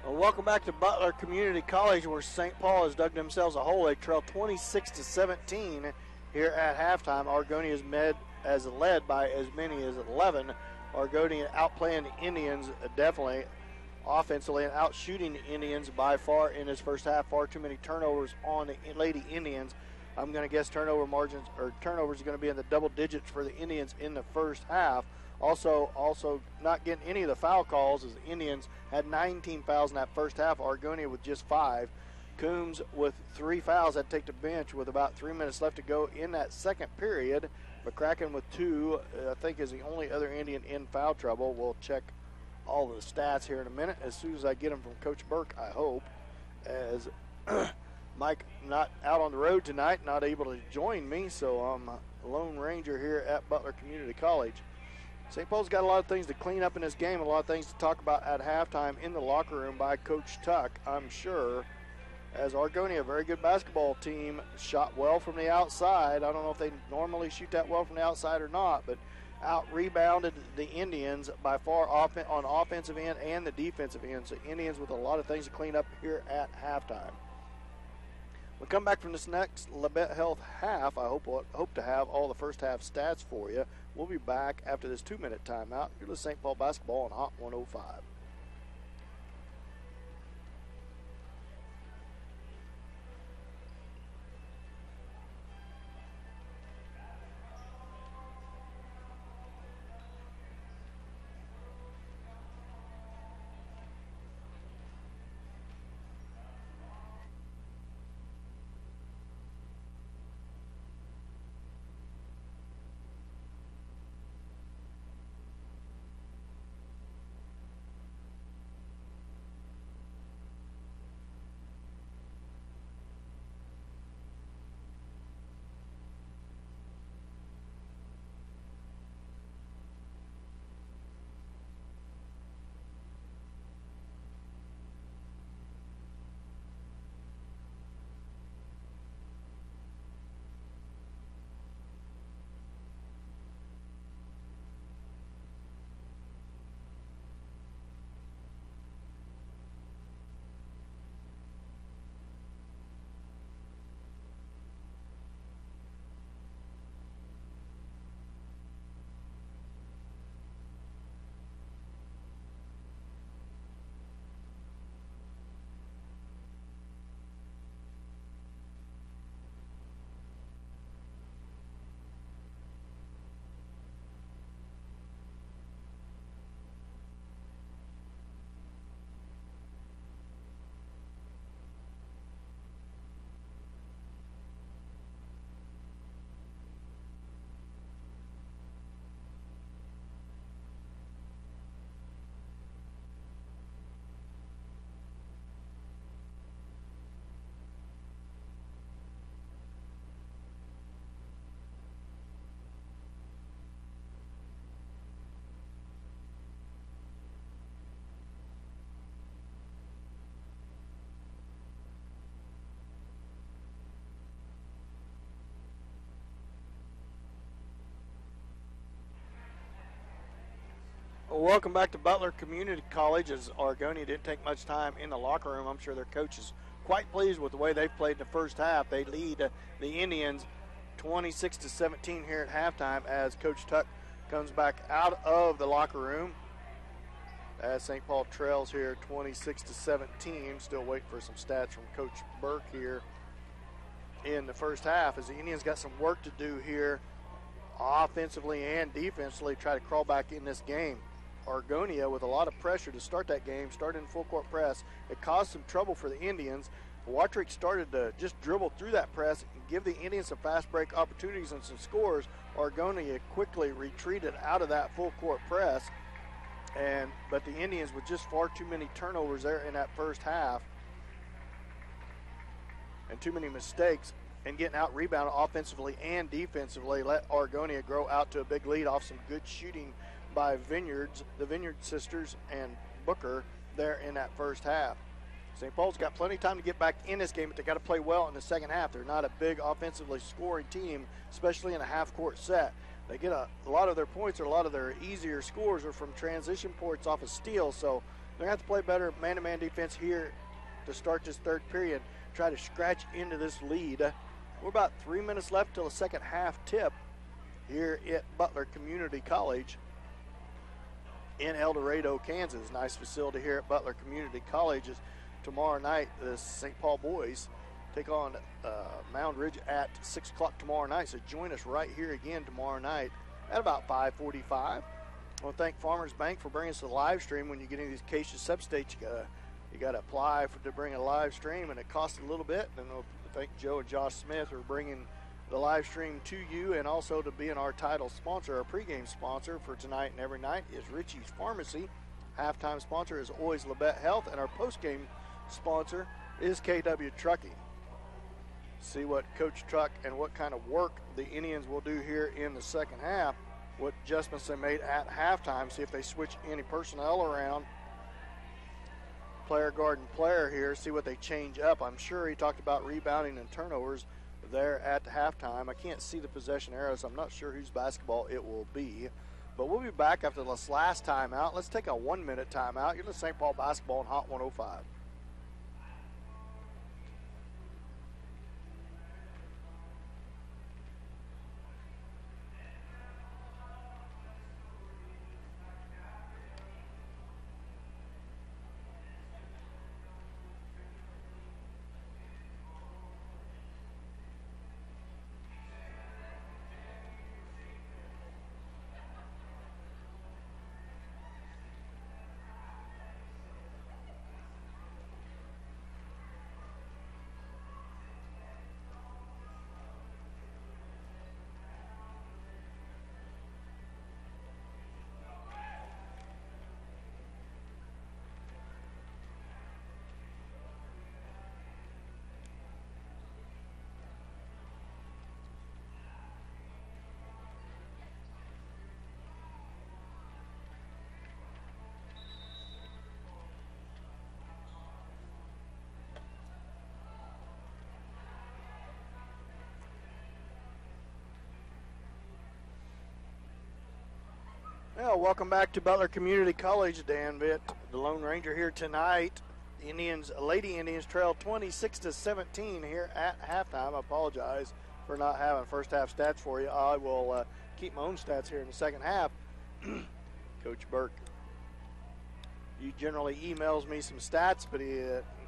S1: Well, welcome back to Butler Community College, where St. Paul has dug themselves a hole. They trail 26-17 here at halftime. Argonia is led by as many as 11. Argonia outplaying the Indians definitely offensively and outshooting the Indians by far in this first half. Far too many turnovers on the Lady Indians. I'm going to guess turnovers are going to be in the double digits for the Indians in the first half. Also not getting any of the foul calls, as the Indians had 19 fouls in that first half. Argonia with just 5. Coombs with 3 fouls had to take the bench with about 3 minutes left to go in that second period. McCracken with 2, I think, is the only other Indian in foul trouble. We'll check all the stats here in a minute as soon as I get them from Coach Burke, I hope, as Mike not out on the road tonight, not able to join me, so I'm a lone ranger here at Butler Community College. St. Paul's got a lot of things to clean up in this game, a lot of things to talk about at halftime in the locker room by Coach Tuck, I'm sure. as Argonia, a very good basketball team, shot well from the outside. I don't know if they normally shoot that well from the outside or not, but out-rebounded the Indians by far on offensive end and the defensive end. So Indians with a lot of things to clean up here at halftime. We come back from this next Labette Health half. I hope to have all the first half stats for you. We'll be back after this 2-minute timeout. You're listening to St. Paul basketball on Hot 105. Well, welcome back to Butler Community College. As Argonia didn't take much time in the locker room, I'm sure their coach is quite pleased with the way they've played in the first half. They lead the Indians 26-17 here at halftime as Coach Tuck comes back out of the locker room. As St. Paul trails here 26-17. Still waiting for some stats from Coach Burke here in the first half as the Indians got some work to do here offensively and defensively, try to crawl back in this game. Argonia with a lot of pressure to start that game, started in full court press. It caused some trouble for the Indians. Watrick started to just dribble through that press and give the Indians some fast break opportunities and some scores. Argonia quickly retreated out of that full court press, but the Indians with just far too many turnovers there in that first half and too many mistakes and getting out rebounded offensively and defensively let Argonia grow out to a big lead off some good shooting by the Vineyard sisters and Booker there in that first half. St. Paul's got plenty of time to get back in this game, but they got to play well in the second half. They're not a big offensively scoring team, especially in a half-court set. They get a lot of their points or a lot of their easier scores are from transition points off of steals, so they're going to have to play better man-to-man defense here to start this third period, try to scratch into this lead. We're about 3 minutes left till the second half tip here at Butler Community College in El Dorado, Kansas. Nice facility here at Butler Community College. Tomorrow night, the St. Paul boys take on Mound Ridge at 6 o'clock tomorrow night. So join us right here again tomorrow night at about 5:45. I want to thank Farmers Bank for bringing us the live stream. When you get into these Acacia substates, you got to apply to bring a live stream, and it costs a little bit. And we'll thank Joe and Josh Smith for bringing the live stream to you, and also to being our title sponsor. Our pregame sponsor for tonight and every night is Richie's Pharmacy. Halftime sponsor is always Labette Health, and our postgame sponsor is KW Trucking. See what Coach Truck and what kind of work the Indians will do here in the second half, what adjustments they made at halftime, see if they switch any personnel around player guarding player here, see what they change up. I'm sure he talked about rebounding and turnovers there at halftime. I can't see the possession arrow, so I'm not sure whose basketball it will be. But we'll be back after this last timeout. Let's take a 1-minute timeout. You're the St. Paul basketball on Hot 105. Well, welcome back to Butler Community College. Dan Vitt, the Lone Ranger here tonight. Lady Indians trail 26-17 here at halftime. I apologize for not having first half stats for you. I will keep my own stats here in the second half. Coach Burke, he generally emails me some stats, but he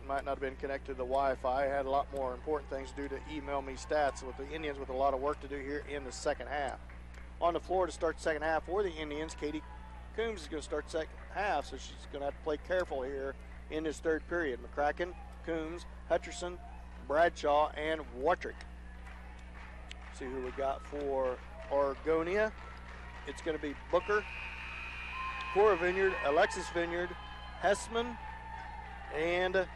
S1: might not have been connected to the Wi-Fi. I had a lot more important things to do to email me stats with the Indians with a lot of work to do here in the second half. On the floor to start the second half for the Indians, Katie Coombs is going to start second half, so she's going to have to play careful here in this third period. McCracken, Coombs, Hutcherson, Bradshaw, and Watrick. See who we got for Argonia. It's going to be Booker, Cora Vineyard, Alexis Vineyard, Hessman, and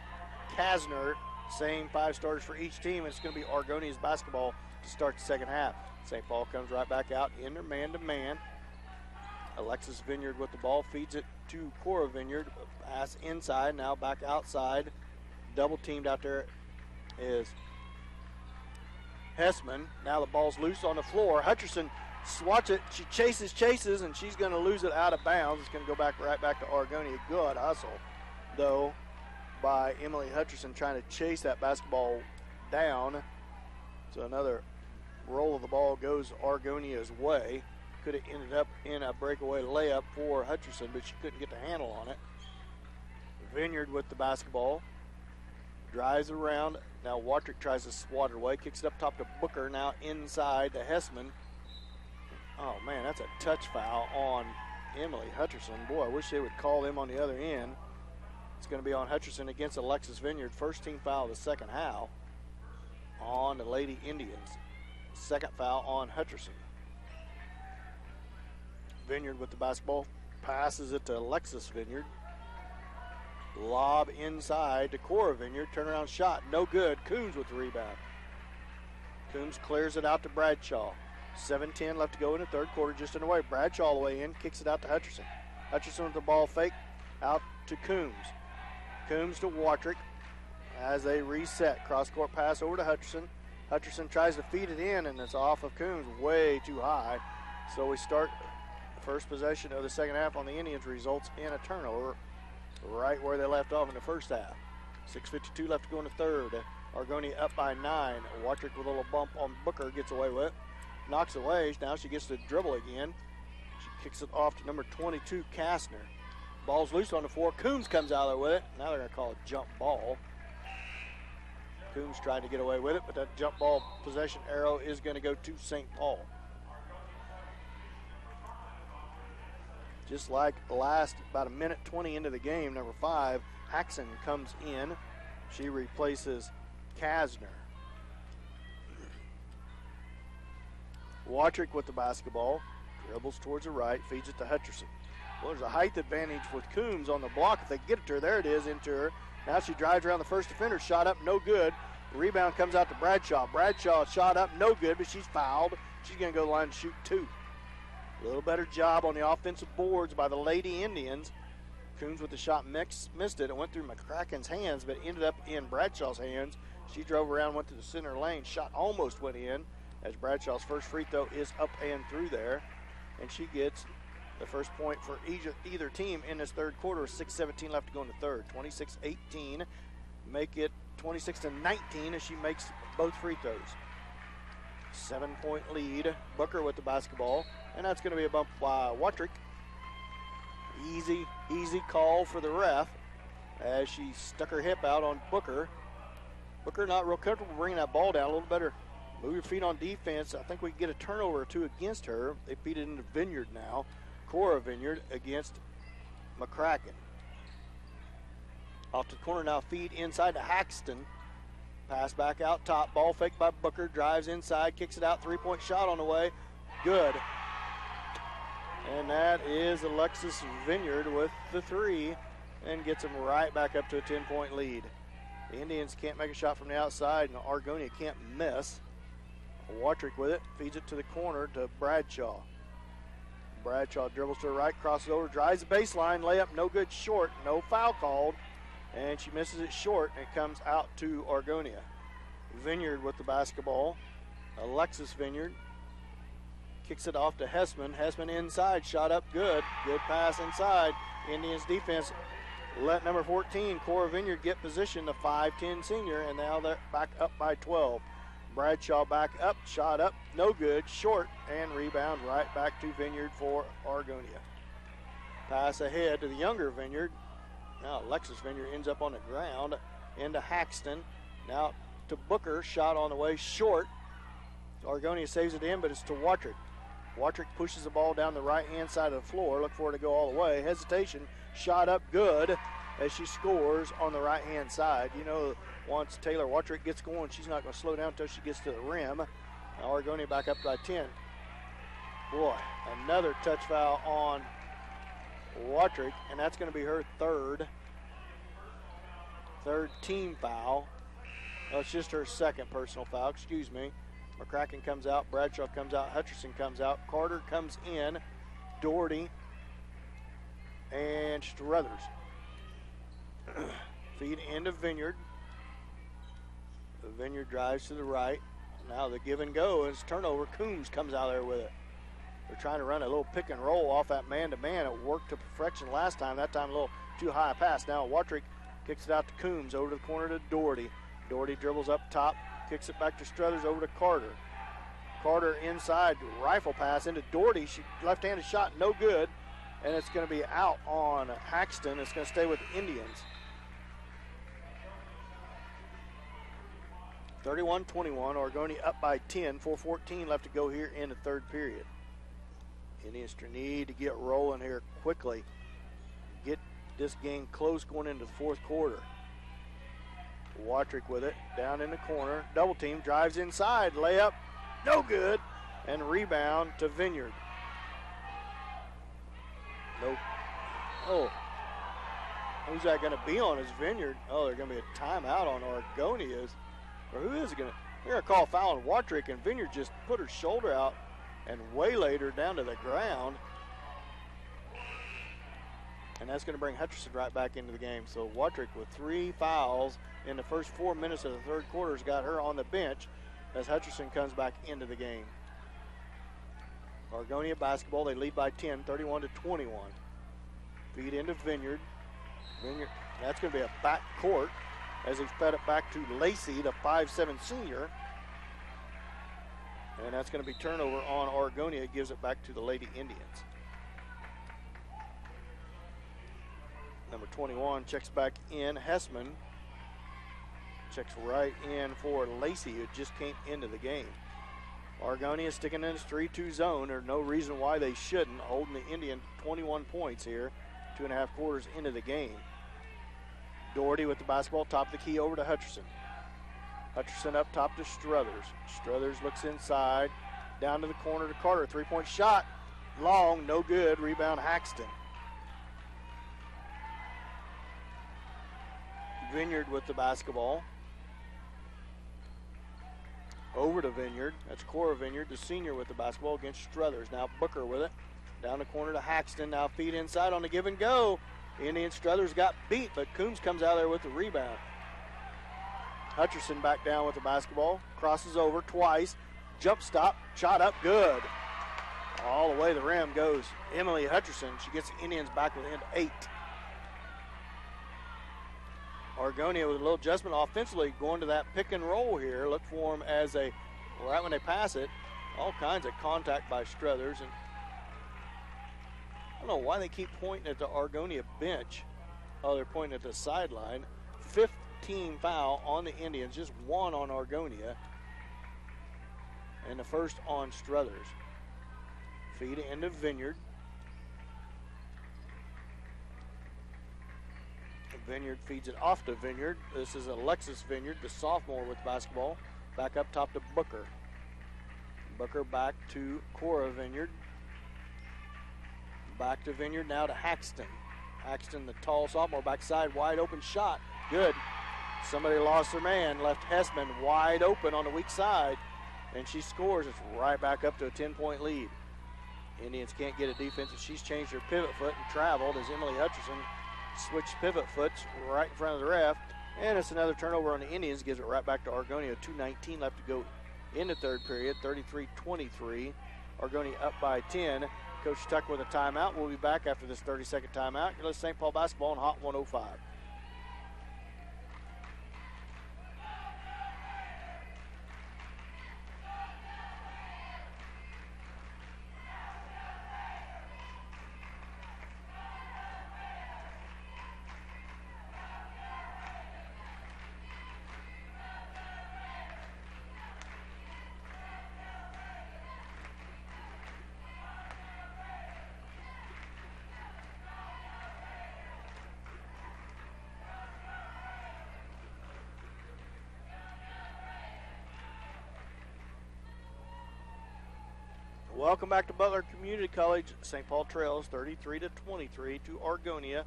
S1: Kasner. Same 5 starters for each team. It's going to be Argonia's basketball to start the second half. St. Paul comes right back out in their man-to-man. Alexis Vineyard with the ball, feeds it to Cora Vineyard. Pass inside, now back outside. Double teamed out there is Hessman. Now the ball's loose on the floor. Hutcherson, watch it. She chases, and she's going to lose it out of bounds. It's going to go right back to Argonia. Good hustle, though, by Emily Hutcherson trying to chase that basketball down. So another roll of the ball goes Argonia's way. Could have ended up in a breakaway layup for Hutcherson, but she couldn't get the handle on it. Vineyard with the basketball. Drives around. Now Watrick tries to swat it away. Kicks it up top to Booker. Now inside to Hessman. Oh, man, that's a touch foul on Emily Hutcherson. Boy, I wish they would call them on the other end. It's going to be on Hutcherson against Alexis Vineyard. First team foul of the second half on the Lady Indians. Second foul on Hutcherson. Vineyard with the basketball. Passes it to Alexis Vineyard. Lob inside to Cora Vineyard. Turnaround shot. No good. Coombs with the rebound. Coombs clears it out to Bradshaw. 7:10 left to go in the third quarter, just in the way. Bradshaw all the way in. Kicks it out to Hutcherson. Hutcherson with the ball fake. Out to Coombs. Coombs to Watrick as they reset. Cross-court pass over to Hutcherson. Hutcherson tries to feed it in, and it's off of Coombs, way too high. So we start first possession of the second half on the Indians, results in a turnover right where they left off in the first half. 6:52 left to go in the third. Argonia up by 9. Watrick with a little bump on Booker, gets away with it. Knocks away. Now she gets to dribble again. She kicks it off to number 22, Kasner. Ball's loose on the floor. Coombs comes out there with it. Now they're going to call a jump ball. Coombs tried to get away with it, but that jump ball possession arrow is going to go to St. Paul. Just like the last about a minute 20 into the game, number 5, Haxon comes in. She replaces Kasner. Watrick with the basketball. Dribbles towards the right, feeds it to Hutcherson. Well, there's a height advantage with Coombs on the block. If they get it to her, there it is, into her. Now she drives around the first defender, shot up, no good. Rebound comes out to Bradshaw. Bradshaw shot up, no good, but she's fouled. She's going to go to the line and shoot 2. A little better job on the offensive boards by the Lady Indians. Coons with the shot missed it. It went through McCracken's hands, but ended up in Bradshaw's hands. She drove around, went to the center lane. Shot almost went in, as Bradshaw's first free throw is up and through there. And she gets the first point for either team in this third quarter. 6:17 left to go in the third. 26-18. Make it 26-19 as she makes both free throws. 7-point lead. Booker with the basketball. And that's going to be a bump by Watrick. Easy call for the ref as she stuck her hip out on Booker. Booker not real comfortable bringing that ball down. A little better. Move your feet on defense. I think we can get a turnover or two against her. They feed it into Vineyard now. Cora Vineyard against McCracken. Off to the corner now, feed inside to Haxton. Pass back out top. Ball fake by Booker. Drives inside. Kicks it out. 3-point shot on the way. Good. And that is Alexis Vineyard with the 3 and gets them right back up to a 10-point lead. The Indians can't make a shot from the outside, and Argonia can't miss. Watrick with it. Feeds it to the corner to Bradshaw. Bradshaw dribbles to the right. Crosses over. Drives the baseline. Layup no good. Short. No foul called. And she misses it short, and it comes out to Argonia. Vineyard with the basketball. Alexis Vineyard kicks it off to Hessman. Hessman inside, shot up good. Good pass inside. Indians defense let number 14, Cora Vineyard, get position, the 5'10 senior, and now they're back up by 12. Bradshaw back up, shot up, no good, short, and rebound right back to Vineyard for Argonia. Pass ahead to the younger Vineyard. Now Alexis Vineyard ends up on the ground into Haxton. Now to Booker, shot on the way, short. Argonia saves it in, but it's to Watrick. Watrick pushes the ball down the right-hand side of the floor. Look for it to go all the way. Hesitation, shot up good as she scores on the right-hand side. You know, once Taylor Watrick gets going, she's not going to slow down until she gets to the rim. Now Argonia back up by 10. Boy, another touch foul on Watrick, and that's going to be her third team foul. Oh, it's just her second personal foul, excuse me. McCracken comes out, Bradshaw comes out, Hutcherson comes out, Carter comes in, Doherty, and Struthers. Feed into Vineyard. The Vineyard drives to the right. Now the give and go is turnover. Coombs comes out there with it. They're trying to run a little pick and roll off that man-to-man. It worked to perfection last time. That time a little too high a pass. Now Watrick kicks it out to Coombs, over to the corner to Doherty. Doherty dribbles up top, kicks it back to Struthers, over to Carter. Carter inside, rifle pass into Doherty. She left-handed shot, no good. And it's going to be out on Haxton. It's going to stay with the Indians. 31-21, Argonia up by 10, 4:14 left to go here in the third period. Indians need to get rolling here quickly. Get this game close going into the fourth quarter. Watrick with it, down in the corner, double team, drives inside, layup, no good, and rebound to Vineyard. Nope. Oh, who's that going to be on? Is Vineyard? Oh, they're going to be a timeout on Argonia's. Or who is it going to? They're going to call foul on Watrick, and Vineyard just put her shoulder out and waylaid her down to the ground. And that's going to bring Hutcherson right back into the game. So Watrick with 3 fouls in the first 4 minutes of the third quarter has got her on the bench as Hutcherson comes back into the game. Argonia basketball, they lead by 10, 31-21. Feed into Vineyard. Vineyard, that's going to be a back court as he fed it back to Lacey, the 5'7 senior. And that's going to be turnover on Argonia. Gives it back to the Lady Indians. Number 21 checks back in. Hessman checks right in for Lacey, who just came into the game. Argonia sticking in this 3-2 zone. There's no reason why they shouldn't. Holding the Indian 21 points here, 2.5 quarters into the game. Doherty with the basketball, top of the key over to Hutcherson. Hutcherson up top to Struthers. Struthers looks inside, down to the corner to Carter. 3-point shot, long, no good. Rebound Haxton. Vineyard with the basketball. Over to Vineyard. That's Cora Vineyard, the senior, with the basketball against Struthers. Now Booker with it. Down the corner to Haxton. Now feed inside on the give and go. Indian Struthers got beat, but Coombs comes out there with the rebound. Hutcherson back down with the basketball, crosses over twice, jump stop, shot up, good. All the way to the rim goes Emily Hutcherson. She gets the Indians back within 8. Argonia with a little adjustment offensively going to that pick and roll here. Look for them as right when they pass it, all kinds of contact by Struthers. And I don't know why they keep pointing at the Argonia bench. Oh, they're pointing at the sideline. 15 foul on the Indians, just 1 on Argonia. And the first on Struthers. Feed it into Vineyard. Vineyard feeds it off to Vineyard. This is Alexis Vineyard, the sophomore with basketball. Back up top to Booker. Booker back to Cora Vineyard. Back to Vineyard, now to Haxton. Haxton, the tall sophomore, backside, wide open shot. Good. Somebody lost their man, left Hessman wide open on the weak side, and she scores. It's right back up to a 10-point lead. Indians can't get a defense, and she's changed her pivot foot and traveled as Emily Hutcherson switched pivot foots right in front of the ref, and it's another turnover on the Indians. Gives it right back to Argonia. 2:19 left to go in the third period. 33-23. Argonia up by 10. Coach Tuck with a timeout. We'll be back after this 30-second timeout. You're listening to St. Paul basketball on Hot 105. Welcome back to Butler Community College. St. Paul trails 33-23 to Argonia,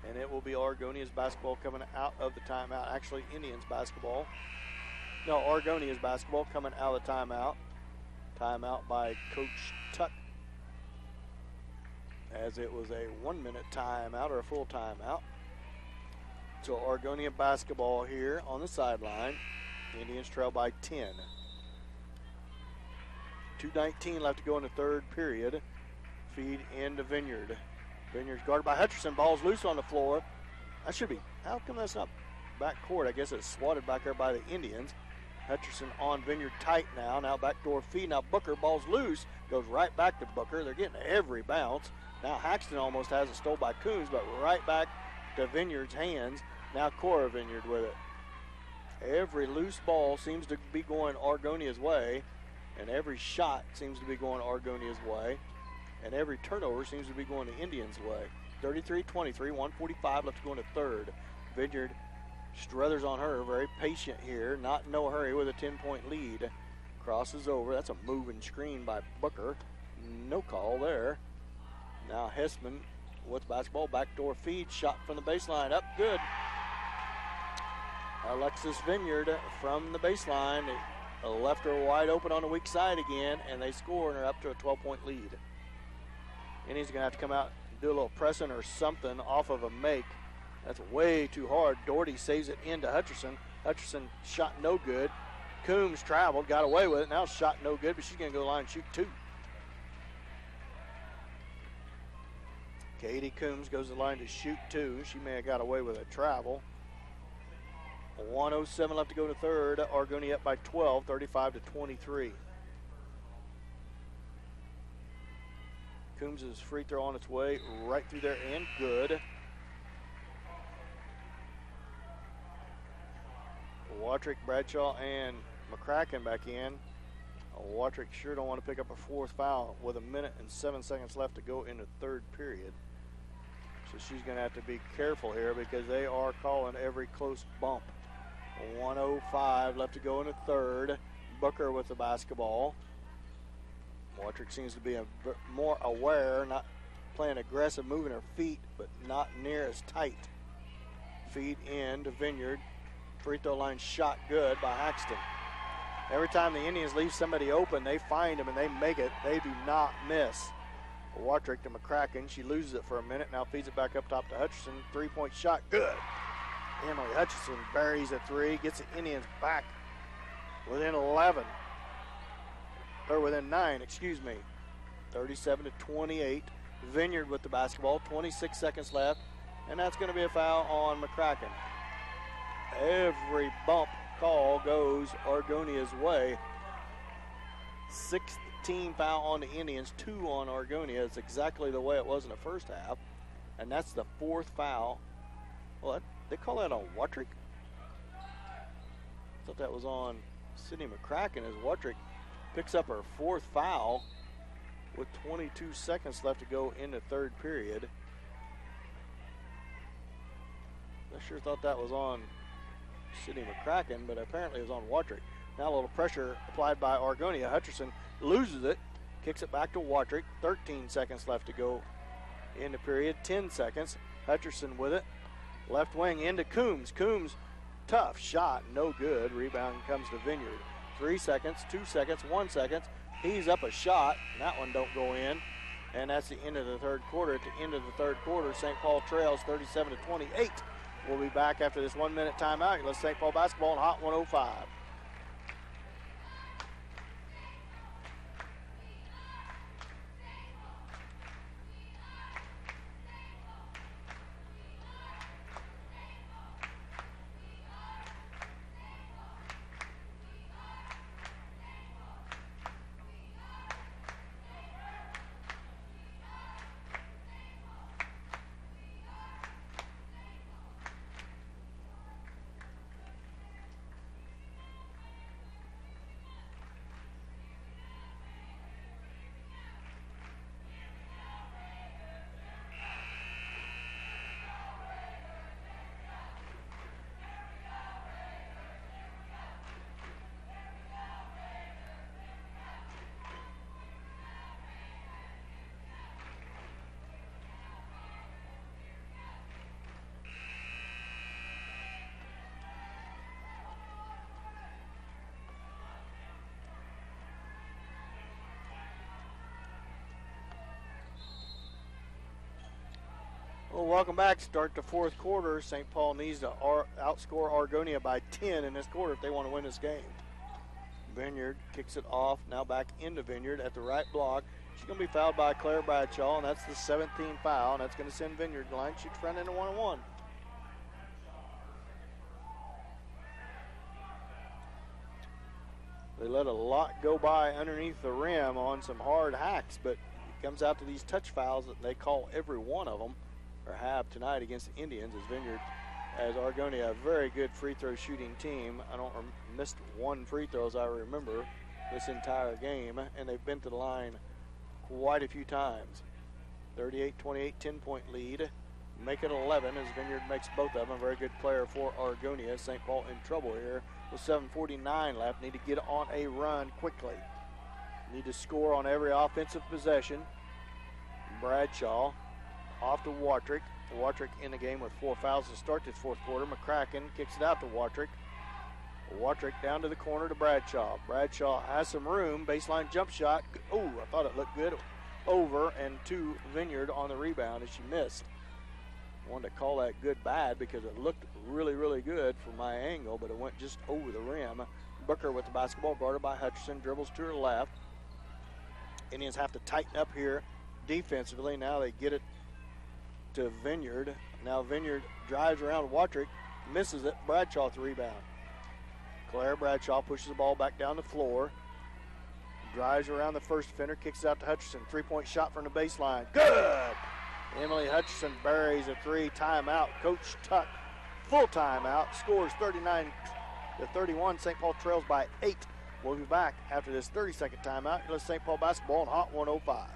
S1: and it will be Argonia's basketball coming out of the timeout. Actually, Indians basketball. No, Argonia's basketball coming out of the timeout. Timeout by Coach Tuck, as it was a 1-minute timeout or a full timeout. So Argonia basketball here on the sideline. Indians trail by 10. 2:19 left to go in the third period. Feed into Vineyard. Vineyard's guarded by Hutcherson. Ball's loose on the floor. That should be, how come that's not back court? I guess it's swatted back there by the Indians. Hutcherson on Vineyard tight now. Now backdoor feed. Now Booker, ball's loose. Goes right back to Booker. They're getting every bounce. Now Haxton almost has it stole by Coombs, but right back to Vineyard's hands. Now Cora Vineyard with it. Every loose ball seems to be going Argonia's way. And every shot seems to be going Argonia's way. And every turnover seems to be going the Indians' way. 33-23, 1:45 left to go in the third. Vineyard, Struthers on her, very patient here, not in no hurry with a 10-point lead. Crosses over. That's a moving screen by Booker. No call there. Now Hessman with basketball. Backdoor feed. Shot from the baseline. Up good. Alexis Vineyard from the baseline. Left her wide open on the weak side again, and they score, and are up to a 12-point lead. Indians going to have to come out and do a little pressing or something off of a make. That's way too hard. Doherty saves it into Hutcherson. Hutcherson shot no good. Coombs traveled, got away with it. Now shot no good, but she's going to go to the line and shoot 2. Katie Coombs goes to the line to shoot 2. She may have got away with a travel. 1:07 left to go to third. Argonia up by 12, 35-23. Coombs' free throw on its way right through there and good. Watrick, Bradshaw, and McCracken back in. Watrick sure don't want to pick up a fourth foul with 1 minute and 7 seconds left to go in the third period. So she's going to have to be careful here because they are calling every close bump. 1:05 left to go in the third. Booker with the basketball. Watrick seems to be more aware, not playing aggressive, moving her feet, but not near as tight. Feed in to Vineyard. Free throw line shot good by Haxton. Every time the Indians leave somebody open, they find them and they make it. They do not miss. Watrick to McCracken. She loses it for a minute. Now feeds it back up top to Hutchinson. 3-point shot. Good. Emily Hutchinson buries a three. Gets the Indians back within 11. Or within 9, excuse me. 37-28. Vineyard with the basketball. 26 seconds left. And that's going to be a foul on McCracken. Every bump call goes Argonia's way. 16 foul on the Indians, 2 on Argonia. It's exactly the way it was in the first half. And that's the 4th foul. Well, they call that on Watrick? I thought that was on Sydney McCracken as Watrick picks up her 4th foul with 22 seconds left to go in the 3rd period. I sure thought that was on Sydney McCracken, but apparently it was on Watrick. Now a little pressure applied by Argonia. Hutcherson loses it, kicks it back to Watrick. 13 seconds left to go in the period. 10 seconds. Hutcherson with it. Left wing into Coombs. Coombs, tough shot, no good. Rebound comes to Vineyard. 3 seconds, 2 seconds, 1 second. He's up a shot, and that one don't go in. And that's the end of the 3rd quarter. At the end of the 3rd quarter, St. Paul trails 37-28. We'll be back after this 1-minute timeout. Let's St. Paul basketball on Hot 105. Well, welcome back. Start the 4th quarter. St. Paul needs to outscore Argonia by 10 in this quarter if they want to win this game. Vineyard kicks it off. Now back into Vineyard at the right block. She's going to be fouled by Claire Bradshaw, and that's the 17th foul, and that's going to send Vineyard to the line. She's front into 1-on-1. They let a lot go by underneath the rim on some hard hacks, but it comes out to these touch fouls that they call every one of them, or have tonight against the Indians, as Vineyard, as Argonia, a very good free throw shooting team. I don't missed one free throw as I remember this entire game, and they've been to the line quite a few times. 38-28, 10-point lead. Make it 11 as Vineyard makes both of them. A very good player for Argonia. St. Paul in trouble here with 7:49 left. Need to get on a run quickly. Need to score on every offensive possession. Bradshaw off to Watrick. Watrick in the game with 4 fouls to start this 4th quarter. McCracken kicks it out to Watrick. Watrick down to the corner to Bradshaw. Bradshaw has some room. Baseline jump shot. Oh, I thought it looked good. Over and to Vineyard on the rebound as she missed. Wanted to call that good bad because it looked really, really good from my angle, but it went just over the rim. Booker with the basketball, guarded by Hutchinson, dribbles to her left. Indians have to tighten up here defensively. Now they get it to Vineyard. Now Vineyard drives around Watrick, misses it. Bradshaw with the rebound. Claire Bradshaw pushes the ball back down the floor. Drives around the first defender, kicks it out to Hutchinson. 3-point shot from the baseline. Good! Emily Hutchinson buries a 3. Timeout. Coach Tuck, full timeout. Scores 39-31. St. Paul trails by 8. We'll be back after this 30-second timeout. Let's St. Paul basketball on Hot 105.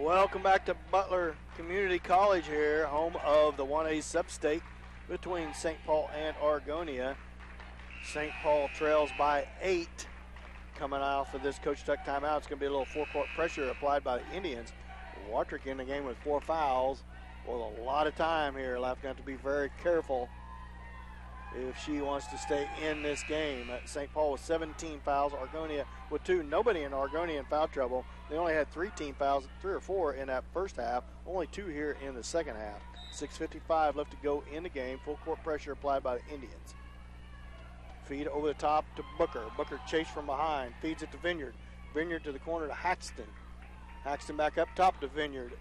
S1: Welcome back to Butler Community College here, home of the 1A sub-state between St. Paul and Argonia. St. Paul trails by 8 coming off of this Coach Tuck timeout. It's going to be a little four-court pressure applied by the Indians. Watrick in the game with 4 fouls with a lot of time here left. Going to have to be very careful if she wants to stay in this game. St. Paul with 17 fouls, Argonia with 2. Nobody in Argonia in foul trouble. They only had 3 team fouls, 3 or 4 in that first half, only 2 here in the second half. 6:55 left to go in the game. Full court pressure applied by the Indians. Feed over the top to Booker. Booker chased from behind, feeds it to Vineyard. Vineyard to the corner to Haxton. Haxton back up top to Vineyard.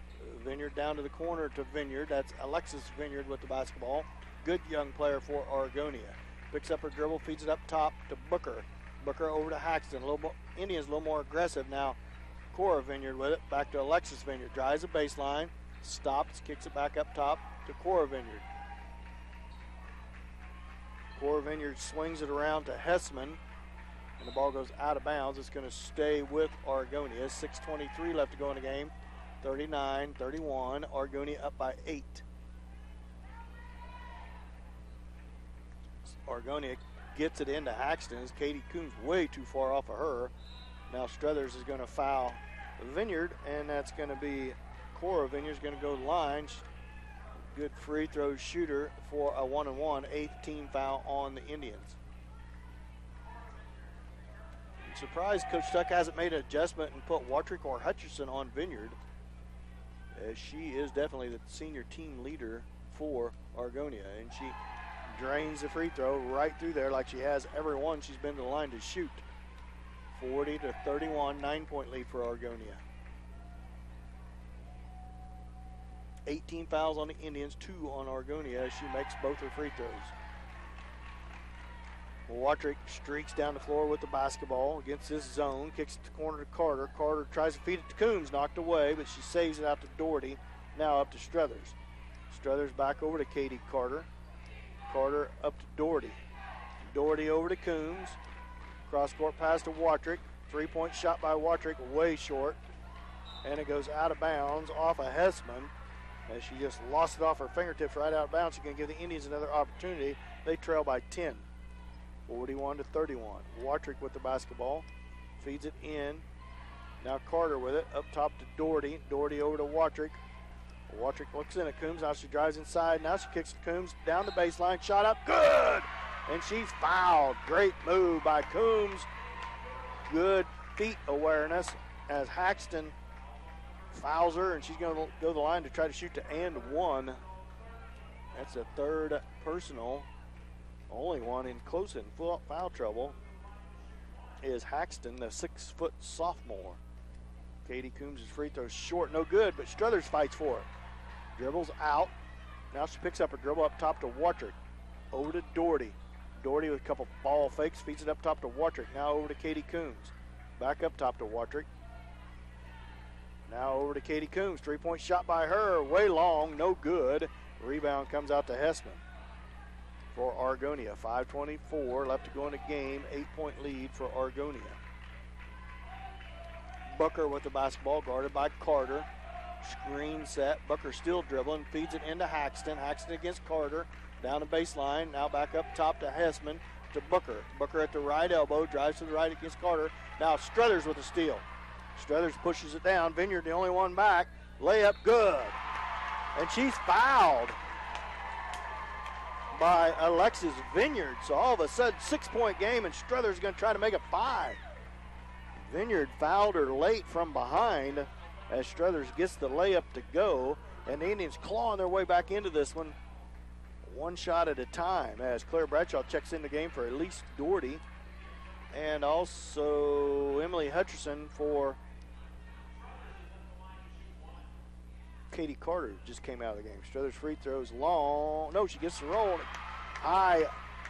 S1: Vineyard down to the corner to Vineyard. That's Alexis Vineyard with the basketball. Good young player for Argonia. Picks up her dribble, feeds it up top to Booker. Booker over to Haxton. A little more, Indians a little more aggressive now. Cora Vineyard with it. Back to Alexis Vineyard. Drives the baseline. Stops. Kicks it back up top to Cora Vineyard. Cora Vineyard swings it around to Hessman. And the ball goes out of bounds. It's going to stay with Argonia. 6:23 left to go in the game. 39-31. Argonia up by 8. Argonia gets it into Haxton as Katie Coombs way too far off of her. Now Struthers is going to foul Vineyard, and that's going to be Cora Vineyard's going to go to the line. Good free throw shooter for a 1-and-1, 8th team foul on the Indians. I'm surprised Coach Tuck hasn't made an adjustment and put Watrick or Hutcherson on Vineyard, as she is definitely the senior team leader for Argonia, and she drains the free throw right through there like she has every one she's been to the line to shoot. 40-31, 9-point lead for Argonia. 18 fouls on the Indians, 2 on Argonia as she makes both her free throws. Watrick streaks down the floor with the basketball against this zone, kicks it to the corner to Carter. Carter tries to feed it to Coombs, knocked away, but she saves it out to Doherty. Now up to Struthers. Struthers back over to Katie Carter. Carter up to Doherty. Doherty over to Coombs. Cross-court pass to Watrick. 3-point shot by Watrick, way short. And it goes out of bounds off of Hessman, as she just lost it off her fingertips right out of bounds. She's going to give the Indians another opportunity. They trail by 10. 41-31. Watrick with the basketball. Feeds it in. Now Carter with it. Up top to Doherty. Doherty over to Watrick. Watrick looks in at Coombs. Now she drives inside. Now she kicks to Coombs down the baseline. Shot up. Good! And she's fouled. Great move by Coombs. Good feet awareness as Haxton fouls her, and she's going to go to the line to try to shoot to and 1. That's a third personal. Only one in close in foul trouble is Haxton, the 6-foot sophomore. Katie Coombs' free throw short, no good, but Struthers fights for it. Dribbles out. Now she picks up her dribble up top to Watrick. Over to Doherty. Doherty with a couple ball fakes, feeds it up top to Watrick. Now over to Katie Coombs. Back up top to Watrick. Now over to Katie Coombs. 3-point shot by her, way long, no good. Rebound comes out to Hessman for Argonia. 5:24 left to go in the game. 8-point lead for Argonia. Booker with the basketball, guarded by Carter. Screen set. Booker still dribbling, feeds it into Haxton. Haxton against Carter. Down the baseline. Now back up top to Hessman to Booker. Booker at the right elbow, drives to the right against Carter. Now Struthers with a steal. Struthers pushes it down. Vineyard the only one back. Layup good. And she's fouled by Alexis Vineyard. So all of a sudden, 6-point game, and Struthers going to try to make it 5. Vineyard fouled her late from behind as Struthers gets the layup to go, and the Indians clawing their way back into this one, one shot at a time, as Claire Bradshaw checks in the game for Elise Doherty, and also Emily Hutcherson for Katie Carter just came out of the game. Struthers free throws long. No, she gets the roll. High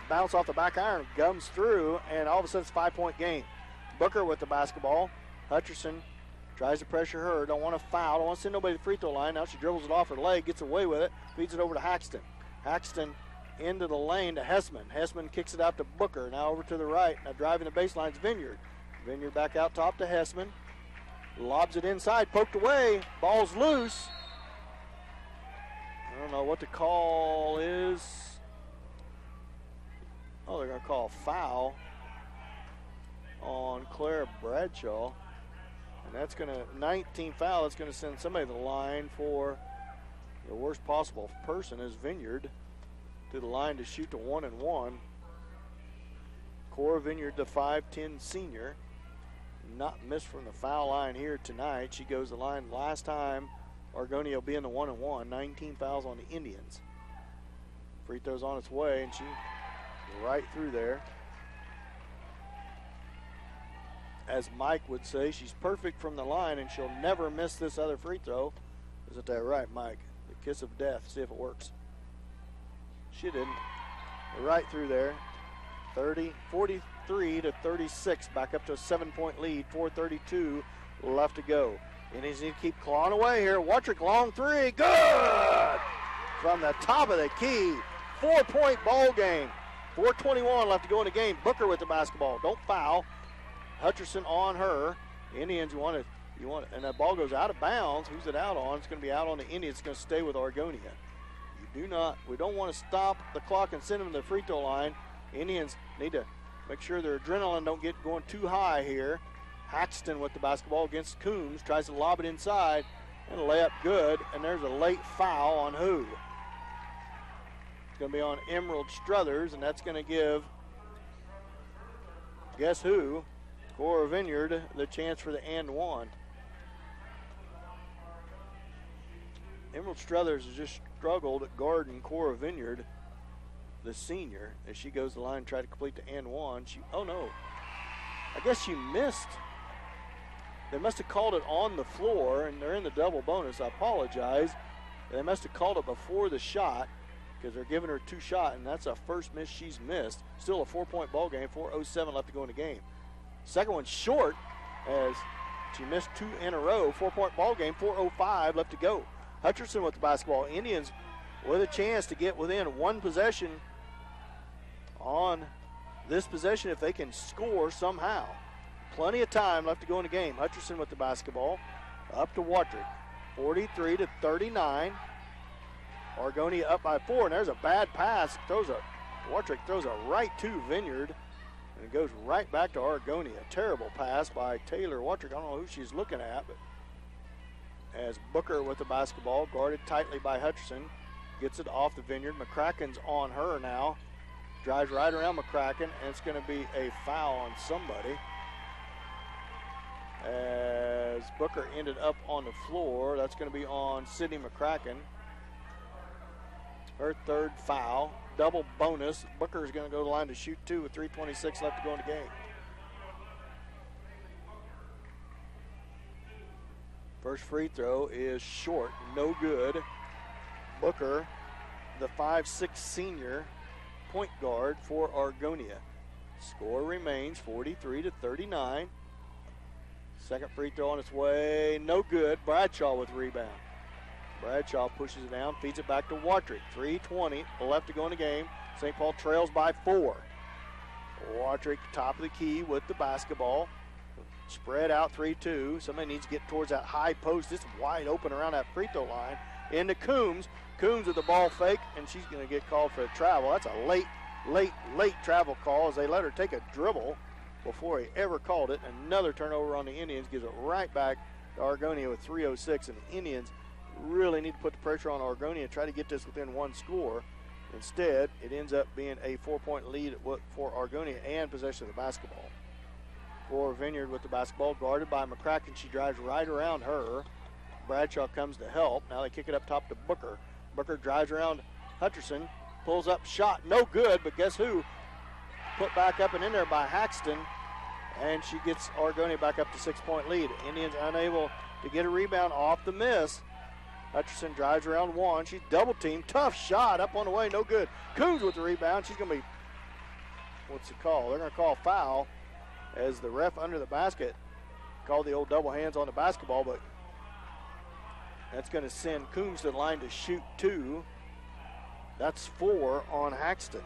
S1: bounce off the back iron, gums through, and all of a sudden it's a 5-point game. Booker with the basketball. Hutcherson tries to pressure her. Don't want to foul. Don't want to send nobody to the free throw line. Now she dribbles it off her leg, gets away with it, feeds it over to Haxton. Haxton into the lane to Hessman. Hessman kicks it out to Booker. Now over to the right. Now driving the baseline is Vineyard. Vineyard back out top to Hessman. Lobs it inside, poked away, ball's loose. I don't know what the call is. Oh, they're going to call a foul on Claire Bradshaw. And that's going to, 19 foul, that's going to send somebody to the line for the worst possible person is Vineyard to the line to shoot to 1-1. Cora Vineyard, the 5'10 senior, not missed from the foul line here tonight. She goes the line last time. Argonia will be in the 1-1. 19 fouls on the Indians. Free throw's on its way, and she right through there. As Mike would say, she's perfect from the line, and she'll never miss this other free throw. Isn't that right, Mike? The kiss of death. See if it works. She didn't. Right through there. 43 to 36. Back up to a 7-point lead. 4:32 left to go. Indians need to keep clawing away here. Watrick long three. Good! From the top of the key. 4-point ball game. 4:21 left to go in the game. Booker with the basketball. Don't foul. Hutcherson on her. Indians want it, and that ball goes out of bounds. Who's it out on? It's going to be out on the Indians. It's going to stay with Argonia. We don't want to stop the clock and send them to the free throw line. Indians need to make sure their adrenaline don't get going too high here. Haxton with the basketball against Coombs, tries to lob it inside, and a layup good, and there's a late foul on who? It's going to be on Emerald Struthers, and that's going to give, guess who? Cora Vineyard the chance for the and one. Emerald Struthers has just struggled at guarding Cora Vineyard, the senior, as she goes to the line and try to complete the and one. Oh no, I guess she missed. They must have called it on the floor, and they're in the double bonus. I apologize. They must have called it before the shot because they're giving her 2 shots, and that's a first miss she's missed. Still a 4-point ball game, 4:07 left to go in the game. Second one short as she missed 2 in a row. 4-point ball game, 4:05 left to go. Hutcherson with the basketball. Indians with a chance to get within 1 possession on this possession if they can score somehow. Plenty of time left to go in the game. Hutcherson with the basketball. Up to Watrick. 43 to 39. Argonia up by 4, and there's a bad pass. Watrick throws a right to Vineyard, and it goes right back to Argonia. Terrible pass by Taylor Watrick. I don't know who she's looking at, but as Booker with the basketball, guarded tightly by Hutcherson, gets it off the Vineyard. McCracken's on her now. Drives right around McCracken, and it's going to be a foul on somebody. As Booker ended up on the floor, that's going to be on Sydney McCracken. Her 3rd foul. Double bonus. Booker's going to go to the line to shoot 2 with 3:26 left to go in the game. First free throw is short. No good. Booker, the 5'6 senior, point guard for Argonia. Score remains 43 to 39. Second free throw on its way, no good. Bradshaw with the rebound. Bradshaw pushes it down, feeds it back to Watrick. 3:20 left to go in the game. St. Paul trails by 4. Watrick, top of the key with the basketball. Spread out 3-2. Somebody needs to get towards that high post. It's wide open around that free throw line. Into Coombs. Coombs with the ball fake, and she's going to get called for a travel. That's a late travel call as they let her take a dribble before he ever called it. Another turnover on the Indians gives it right back to Argonia with 3:06, and the Indians really need to put the pressure on Argonia and try to get this within 1 score. Instead, it ends up being a 4-point lead for Argonia and possession of the basketball. For Vineyard with the basketball, guarded by McCracken. She drives right around her. Bradshaw comes to help. Now they kick it up top to Booker. Booker drives around Hutcherson, pulls up, shot, no good, but guess who? Put back up and in there by Haxton, and she gets Argonia back up to 6-point lead. Indians unable to get a rebound off the miss. Hutcherson drives around 1. She's double teamed. Tough shot up on the way, no good. Coombs with the rebound. She's going to be, what's the call? They're going to call foul as the ref under the basket called the old double hands on the basketball, but that's going to send Coombs to the line to shoot 2. That's 4 on Haxton.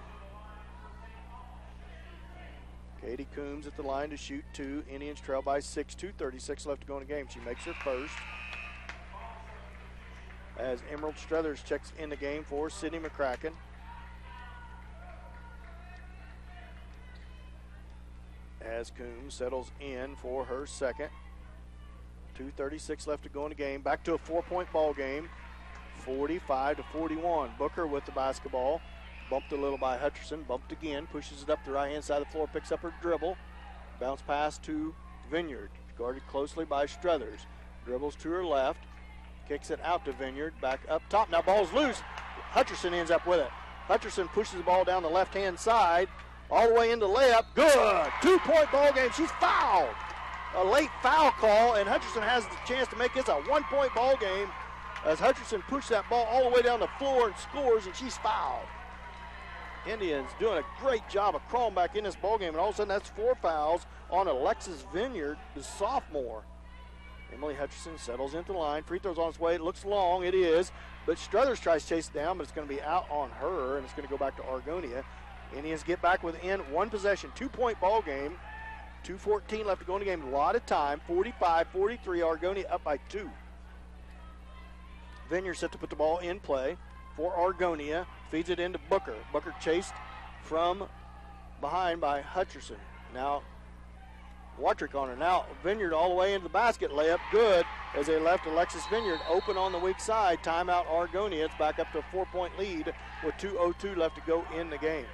S1: Katie Coombs at the line to shoot 2. Indians trail by 6, 2:36 left to go in the game. She makes her first. As Emerald Struthers checks in the game for Sydney McCracken. As Coombs settles in for her second. 2:36 left to go in the game. Back to a 4-point ball game. 45-41. Booker with the basketball. Bumped a little by Hutcherson. Bumped again. Pushes it up the right-hand side of the floor. Picks up her dribble. Bounce pass to Vineyard. Guarded closely by Struthers. Dribbles to her left. Kicks it out to Vineyard. Back up top. Now ball's loose. Hutcherson ends up with it. Hutcherson pushes the ball down the left-hand side. All the way into layup. Good. 2-point ball game. She's fouled. A late foul call, and Hutcherson has the chance to make this a 1-point ball game as Hutcherson pushed that ball all the way down the floor and scores, and she's fouled. Indians doing a great job of crawling back in this ball game, and all of a sudden that's 4 fouls on Alexis Vineyard, the sophomore. Emily Hutcherson settles into the line. Free throw's on its way. It looks long. It is. But Struthers tries to chase it down, but it's going to be out on her, and it's going to go back to Argonia. Indians get back within 1 possession. 2-point ball game. 2:14 left to go in the game. A lot of time. 45-43. Argonia up by 2. Vineyard set to put the ball in play for Argonia. Feeds it into Booker. Booker chased from behind by Hutcherson. Now Watrick on her. Now Vineyard all the way into the basket. Layup good as they left Alexis Vineyard open on the weak side. Timeout Argonia. It's back up to a 4-point lead with 2:02 left to go in the game.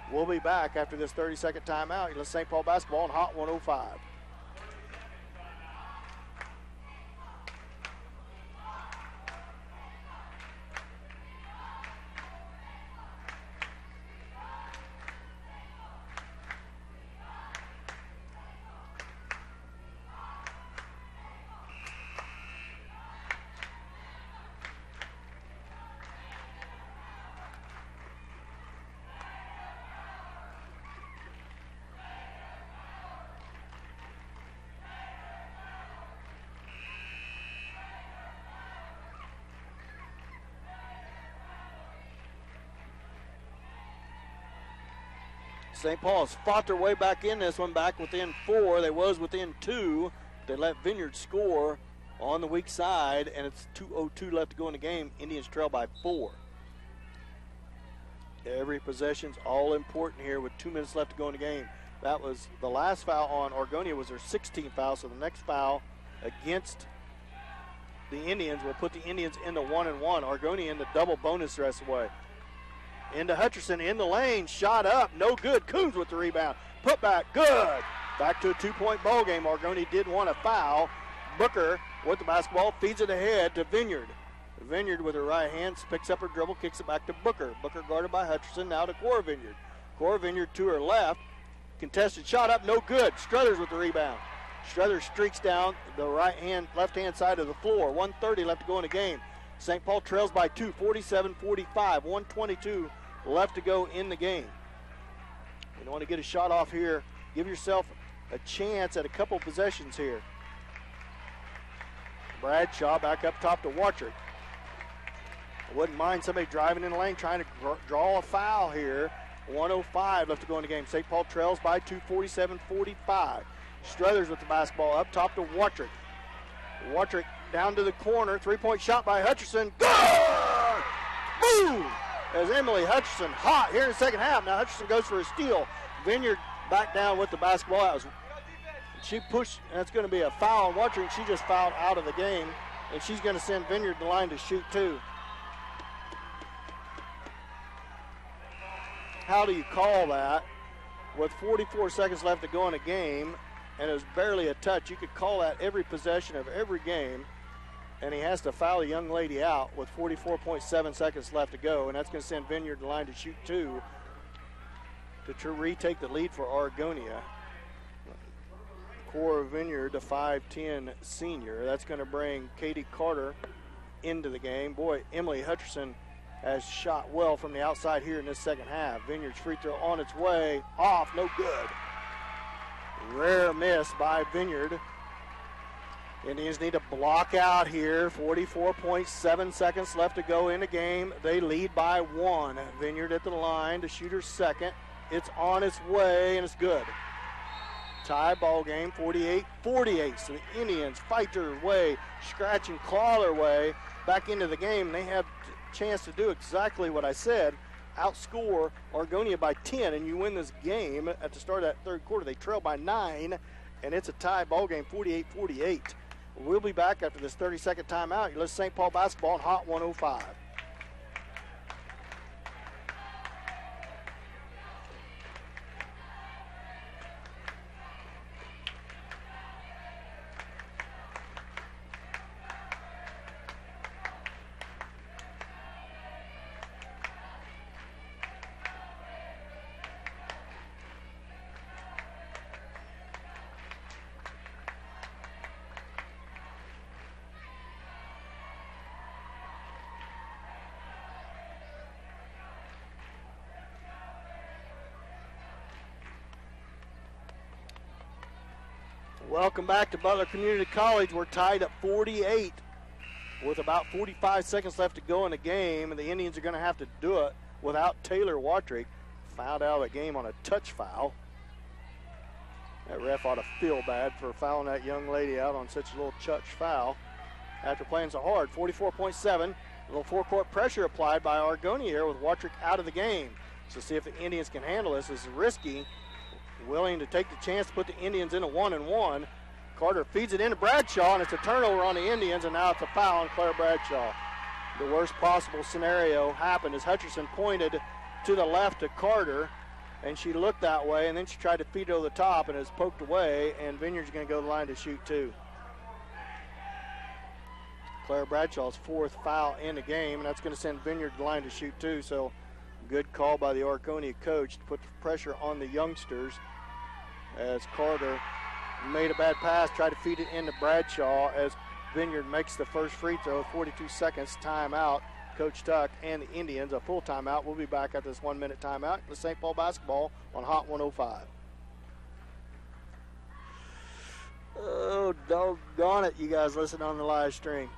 S1: We'll be back after this 30-second timeout. Let's St. Paul basketball on Hot 105. St. Paul has fought their way back in this one, back within 4. They was within 2. They let Vineyard score on the weak side, and it's 2:02 left to go in the game. Indians trail by 4. Every possession's all important here with 2 minutes left to go in the game. That was the last foul on Argonia was their 16th foul, so the next foul against the Indians will put the Indians into 1-1. Argonia in the double bonus the rest of the way. Into Hutcherson in the lane, shot up, no good. Coombs with the rebound. Put back, good. Back to a 2-point ball game. Argonia did want a foul. Booker with the basketball, feeds it ahead to Vineyard. Vineyard with her right hand picks up her dribble, kicks it back to Booker. Booker guarded by Hutcherson, now to Cora Vineyard. Cora Vineyard to her left. Contested shot up, no good. Struthers with the rebound. Struthers streaks down the left-hand side of the floor. 1:30 left to go in the game. St. Paul trails by 2, 47-45, 1:22 left to go in the game. You want to get a shot off here. Give yourself a chance at a couple possessions here. Bradshaw back up top to Watrick. I wouldn't mind somebody driving in the lane trying to draw a foul here. 1:05 left to go in the game. St. Paul trails by 2, 47-45. Struthers with the basketball up top to Watrick. Watrick down to the corner. 3-point shot by Hutcherson. Good! Boom! As Emily Hutcherson hot here in the second half. Now Hutcherson goes for a steal. Vineyard back down with the basketball. She pushed, and it's going to be a foul on Watrick. She just fouled out of the game, and she's going to send Vineyard the line to shoot 2. How do you call that? With 44 seconds left to go in a game, and it was barely a touch. You could call that every possession of every game, and he has to foul the young lady out with 44.7 seconds left to go, and that's going to send Vineyard the line to shoot 2 to retake the lead for Argonia. Cora Vineyard, the 5'10 senior. That's going to bring Katie Carter into the game. Boy, Emily Hutcherson has shot well from the outside here in this second half. Vineyard's free throw on its way, off, no good. Rare miss by Vineyard. Indians need to block out here. 44.7 seconds left to go in the game. They lead by 1. Vineyard at the line to shoot her second. It's on its way, and it's good. Tie ball game, 48-48. So the Indians fight their way, scratch and claw their way back into the game. They have a chance to do exactly what I said, outscore Argonia by 10, and you win this game at the start of that third quarter. They trail by 9, and it's a tie ball game, 48-48. We'll be back after this 30-second timeout. You listen to St. Paul basketball on Hot 105. Welcome back to Butler Community College. We're tied at 48 with about 45 seconds left to go in the game, and the Indians are going to have to do it without Taylor Watrick. Fouled out of the game on a touch foul. That ref ought to feel bad for fouling that young lady out on such a little touch foul after playing so hard. 44.7. A little forecourt pressure applied by Argonia here with Watrick out of the game. So see if the Indians can handle this. This is risky. Willing to take the chance to put the Indians in a 1-and-1. Carter feeds it into Bradshaw, and it's a turnover on the Indians, and now it's a foul on Claire Bradshaw. The worst possible scenario happened as Hutcherson pointed to the left to Carter, and she looked that way, and then she tried to feed it over the top, and it's poked away, and Vineyard's going to go to the line to shoot two. Claire Bradshaw's fourth foul in the game, and that's going to send Vineyard to the line to shoot two, so good call by the Argonia coach to put the pressure on the youngsters as Carter made a bad pass, tried to feed it into Bradshaw as Vineyard makes the first free throw. 42 seconds timeout. Coach Tuck and the Indians a full timeout. We'll be back after this 1 minute timeout. The St. Paul basketball on Hot 105. Oh, doggone it, you guys listen on the live stream.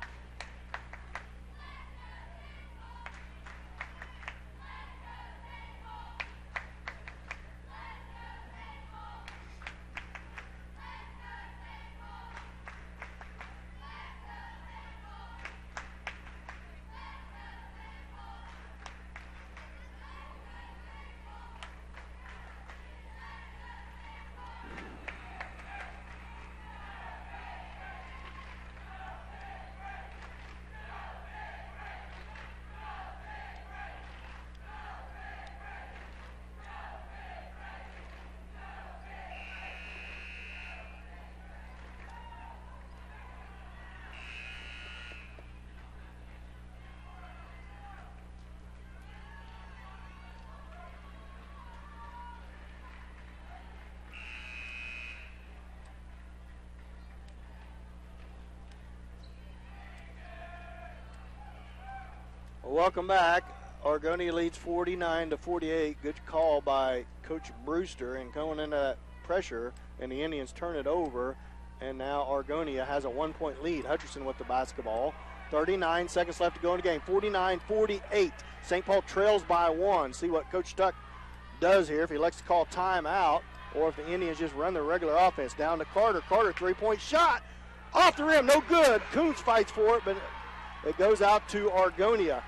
S1: Welcome back. Argonia leads 49-48. Good call by Coach Brewster, and going into that pressure, and the Indians turn it over, and now Argonia has a 1 point lead. Hutcherson with the basketball. 39 seconds left to go in the game. 49-48. St. Paul trails by 1. See what Coach Tuck does here, if he likes to call timeout, or if the Indians just run their regular offense. Down to Carter. Carter, three-point shot. Off the rim, no good. Coons fights for it, but it goes out to Argonia.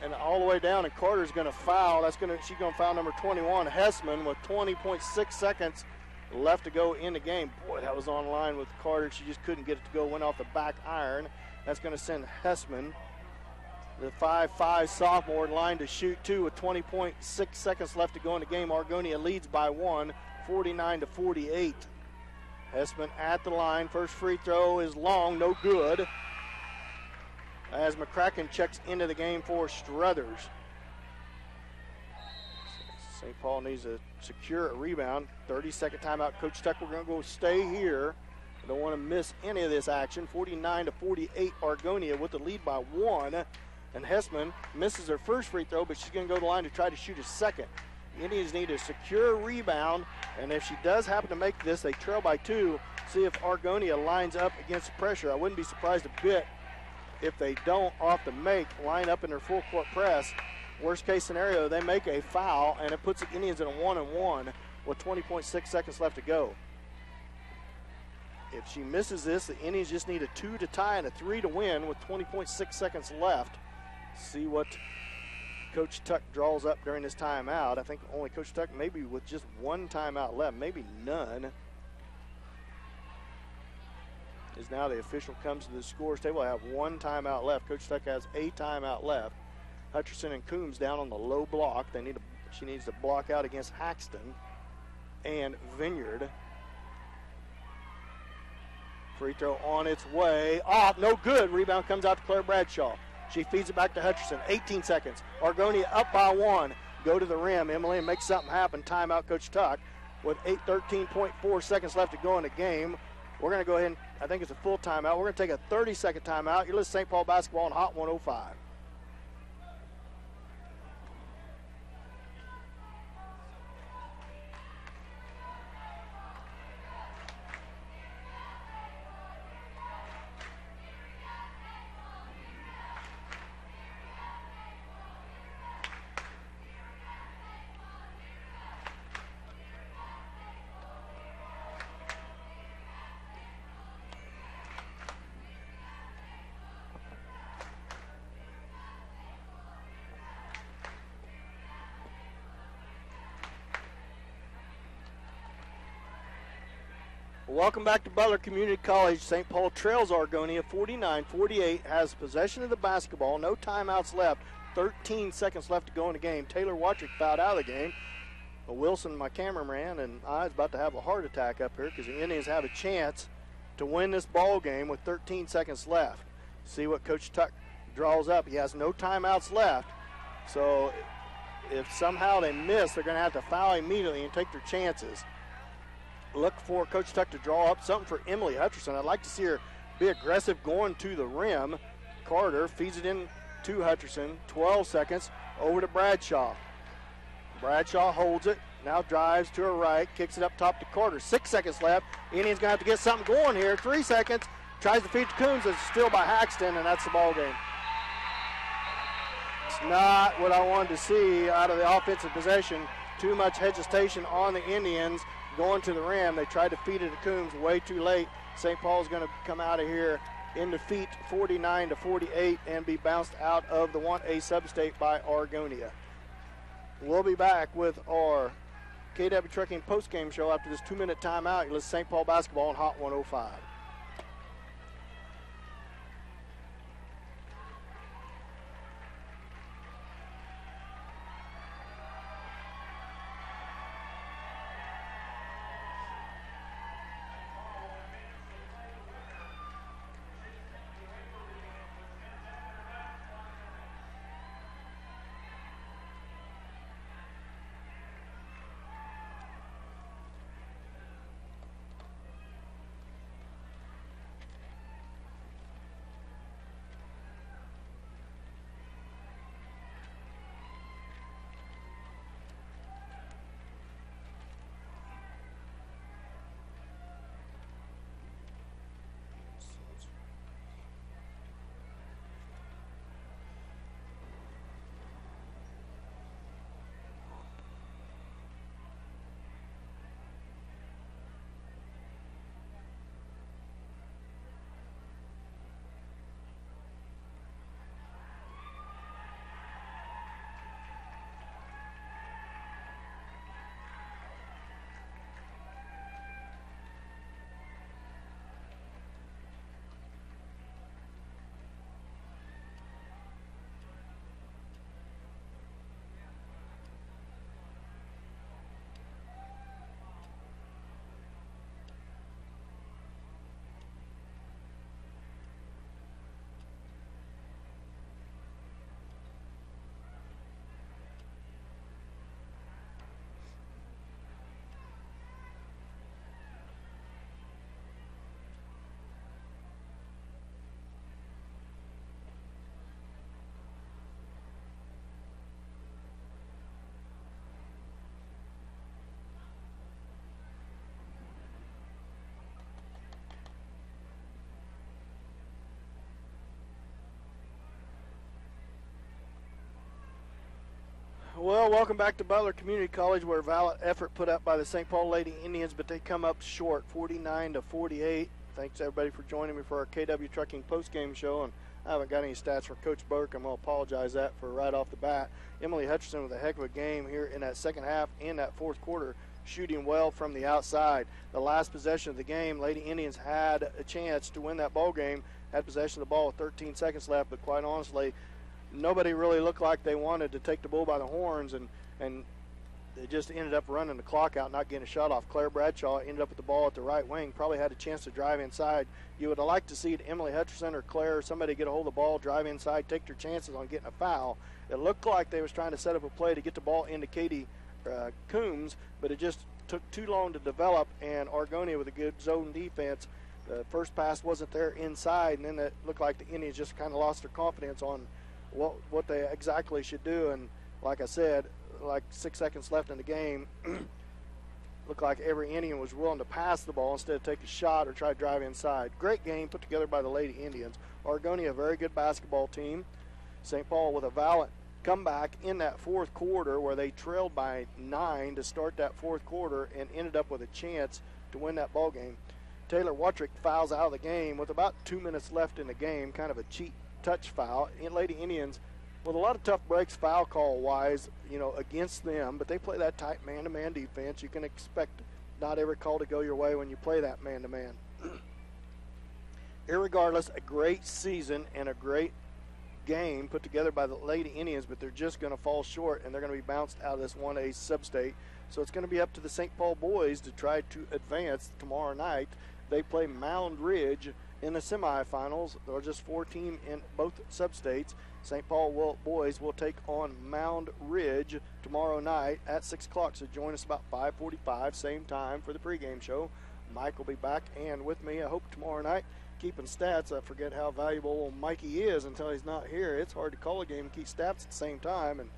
S1: And all the way down, and Carter's going to foul. She's going to foul number 21, Hessman, with 20.6 seconds left to go in the game. Boy, that was on line with Carter. She just couldn't get it to go. Went off the back iron. That's going to send Hessman, the 5'5 sophomore, line to shoot two with 20.6 seconds left to go in the game. Argonia leads by 1, 49-48. Hessman at the line. First free throw is long, no good, as McCracken checks into the game for Struthers. St. Paul needs to secure a rebound. 30-second timeout. Coach Tuck, we're going to go stay here. I don't want to miss any of this action. 49-48, Argonia with the lead by 1. And Hessman misses her first free throw, but she's going to go to the line to try to shoot a second. The Indians need to secure a rebound, and if she does happen to make this, they trail by 2. See if Argonia lines up against pressure. I wouldn't be surprised a bit if they don't, off the make, line up in their full court press. Worst case scenario, they make a foul, and it puts the Indians in a 1-and-1. with 20.6 seconds left to go. If she misses this, the Indians just need a 2 to tie and a 3 to win with 20.6 seconds left. See what Coach Tuck draws up during this timeout. I think only Coach Tuck maybe with just one timeout left, maybe none. As now the official comes to the scores table. I have one timeout left. Coach Tuck has a timeout left. Hutcherson and Coombs down on the low block. She needs to block out against Haxton and Vineyard. Free throw on its way. Off, no good. Rebound comes out to Claire Bradshaw. She feeds it back to Hutcherson. 18 seconds. Argonia up by 1. Go to the rim. Emily, and make something happen. Timeout, Coach Tuck. With 13.4 seconds left to go in the game. We're going to go ahead and, I think it's a full timeout. We're going to take a 30-second timeout. You're listening to St. Paul basketball on Hot 105. Welcome back to Butler Community College. St. Paul trails Argonia 49-48, has possession of the basketball, no timeouts left, 13 seconds left to go in the game. Taylor Wattrick fouled out of the game. Wilson, my cameraman, and I is about to have a heart attack up here because the Indians have a chance to win this ball game with 13 seconds left. See what Coach Tuck draws up. He has no timeouts left, so if somehow they miss, they're going to have to foul immediately and take their chances. Look for Coach Tuck to draw up something for Emily Hutcherson. I'd like to see her be aggressive going to the rim. Carter feeds it in to Hutcherson. 12 seconds over to Bradshaw. Bradshaw holds it, now drives to her right, kicks it up top to Carter. 6 seconds left. Indians going to have to get something going here. 3 seconds. Tries to feed to Coombs. It's still by Haxton, and that's the ball game. It's not what I wanted to see out of the offensive possession. Too much hesitation on the Indians. Going to the rim, they tried to feed it to Coombs way too late. St. Paul's going to come out of here in defeat 49-48 and be bounced out of the 1A substate by Argonia. We'll be back with our KW Trucking postgame show after this 2-minute timeout. You listen to St. Paul basketball on Hot 105. Well, welcome back to Butler Community College, where valiant effort put up by the St. Paul Lady Indians, but they come up short, 49-48. Thanks everybody for joining me for our KW Trucking postgame show, and I haven't got any stats from Coach Burke. I'm going to apologize that for right off the bat. Emily Hutchinson with a heck of a game here in that second half and that fourth quarter, shooting well from the outside. The last possession of the game, Lady Indians had a chance to win that ball game, had possession of the ball with 13 seconds left, but quite honestly, nobody really looked like they wanted to take the bull by the horns, and they just ended up running the clock out, not getting a shot off. Claire Bradshaw ended up with the ball at the right wing, probably had a chance to drive inside. You would have liked to see Emily Hutchinson or Claire or somebody get a hold of the ball, drive inside, take their chances on getting a foul. It looked like they was trying to set up a play to get the ball into Katie Coombs, but it just took too long to develop, and Argonia with a good zone defense. The first pass wasn't there inside, and then it looked like the Indians just kind of lost their confidence on what they exactly should do. And like I said, like 6 seconds left in the game, looked like every Indian was willing to pass the ball instead of take a shot or try to drive inside. Great game put together by the Lady Indians. Argonia, a very good basketball team. St. Paul with a valiant comeback in that fourth quarter where they trailed by 9 to start that fourth quarter and ended up with a chance to win that ball game. Taylor Wattrick fouls out of the game with about 2 minutes left in the game, kind of a cheat touch foul. Lady Indians with a lot of tough breaks foul call wise, against them, but they play that tight man-to-man defense. You can expect not every call to go your way when you play that man-to-man. Irregardless, a great season and a great game put together by the Lady Indians, but they're just going to fall short, and they're going to be bounced out of this 1A sub-state. So it's going to be up to the St. Paul boys to try to advance tomorrow night. They play Mound Ridge in the semifinals. There are just 4 teams in both sub-states. St. Paul boys will take on Mound Ridge tomorrow night at 6 o'clock. So join us about 5:45, same time for the pregame show. Mike will be back and with me, I hope, tomorrow night, keeping stats. I forget how valuable old Mikey is until he's not here. It's hard to call a game and keep stats at the same time. And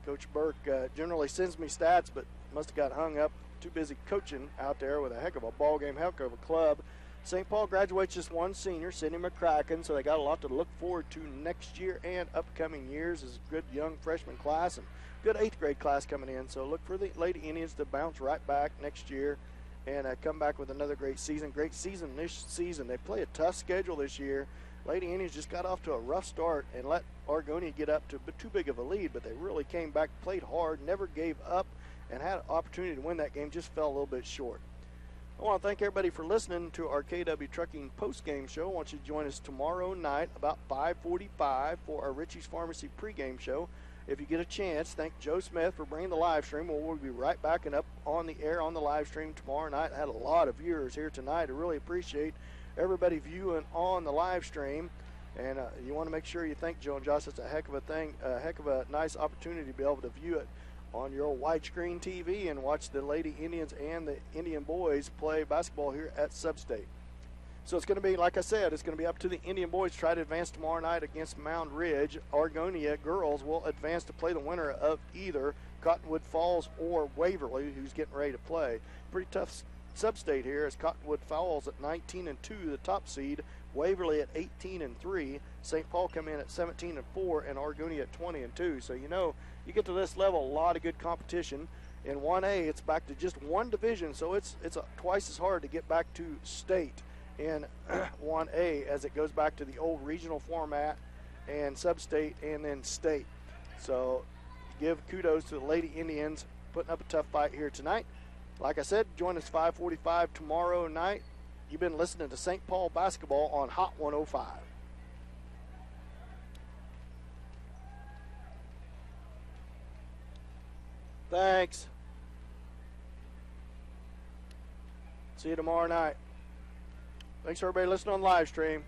S1: Coach Burke generally sends me stats, but must have got hung up, too busy coaching out there with a heck of a ball game, heck of a club. St. Paul graduates just one senior, Sydney McCracken, so they got a lot to look forward to next year and upcoming years. Is a good young freshman class and good 8th grade class coming in. So look for the Lady Indians to bounce right back next year and come back with another great season. Great season this season. They play a tough schedule this year. Lady Indians just got off to a rough start and let Argonia get up to too big of a lead, but they really came back, played hard, never gave up, and had an opportunity to win that game, just fell a little bit short. I want to thank everybody for listening to our KW Trucking postgame show. I want you to join us tomorrow night about 5:45 for our Richie's Pharmacy pregame show. If you get a chance, thank Joe Smith for bringing the live stream. We'll be right back and up on the air on the live stream tomorrow night. I had a lot of viewers here tonight. I really appreciate everybody viewing on the live stream. And you want to make sure you thank Joe and Josh. It's a heck of a thing, a heck of a nice opportunity to be able to view it on your widescreen TV and watch the Lady Indians and the Indian boys play basketball here at Sub-State. So it's going to be, like I said, it's going to be up to the Indian boys to try to advance tomorrow night against Mound Ridge. Argonia girls will advance to play the winner of either Cottonwood Falls or Waverly, who's getting ready to play. Pretty tough Sub-State here as Cottonwood Falls at 19-2, the top seed. Waverly at 18-3. St. Paul come in at 17-4, and Argonia at 20-2. So you get to this level, a lot of good competition. In 1A, it's back to just one division, so it's twice as hard to get back to state in 1A as it goes back to the old regional format and sub-state and then state. So give kudos to the Lady Indians putting up a tough fight here tonight. Like I said, join us 5:45 tomorrow night. You've been listening to St. Paul basketball on Hot 105. Thanks. See you tomorrow night. Thanks for everybody listening on live stream.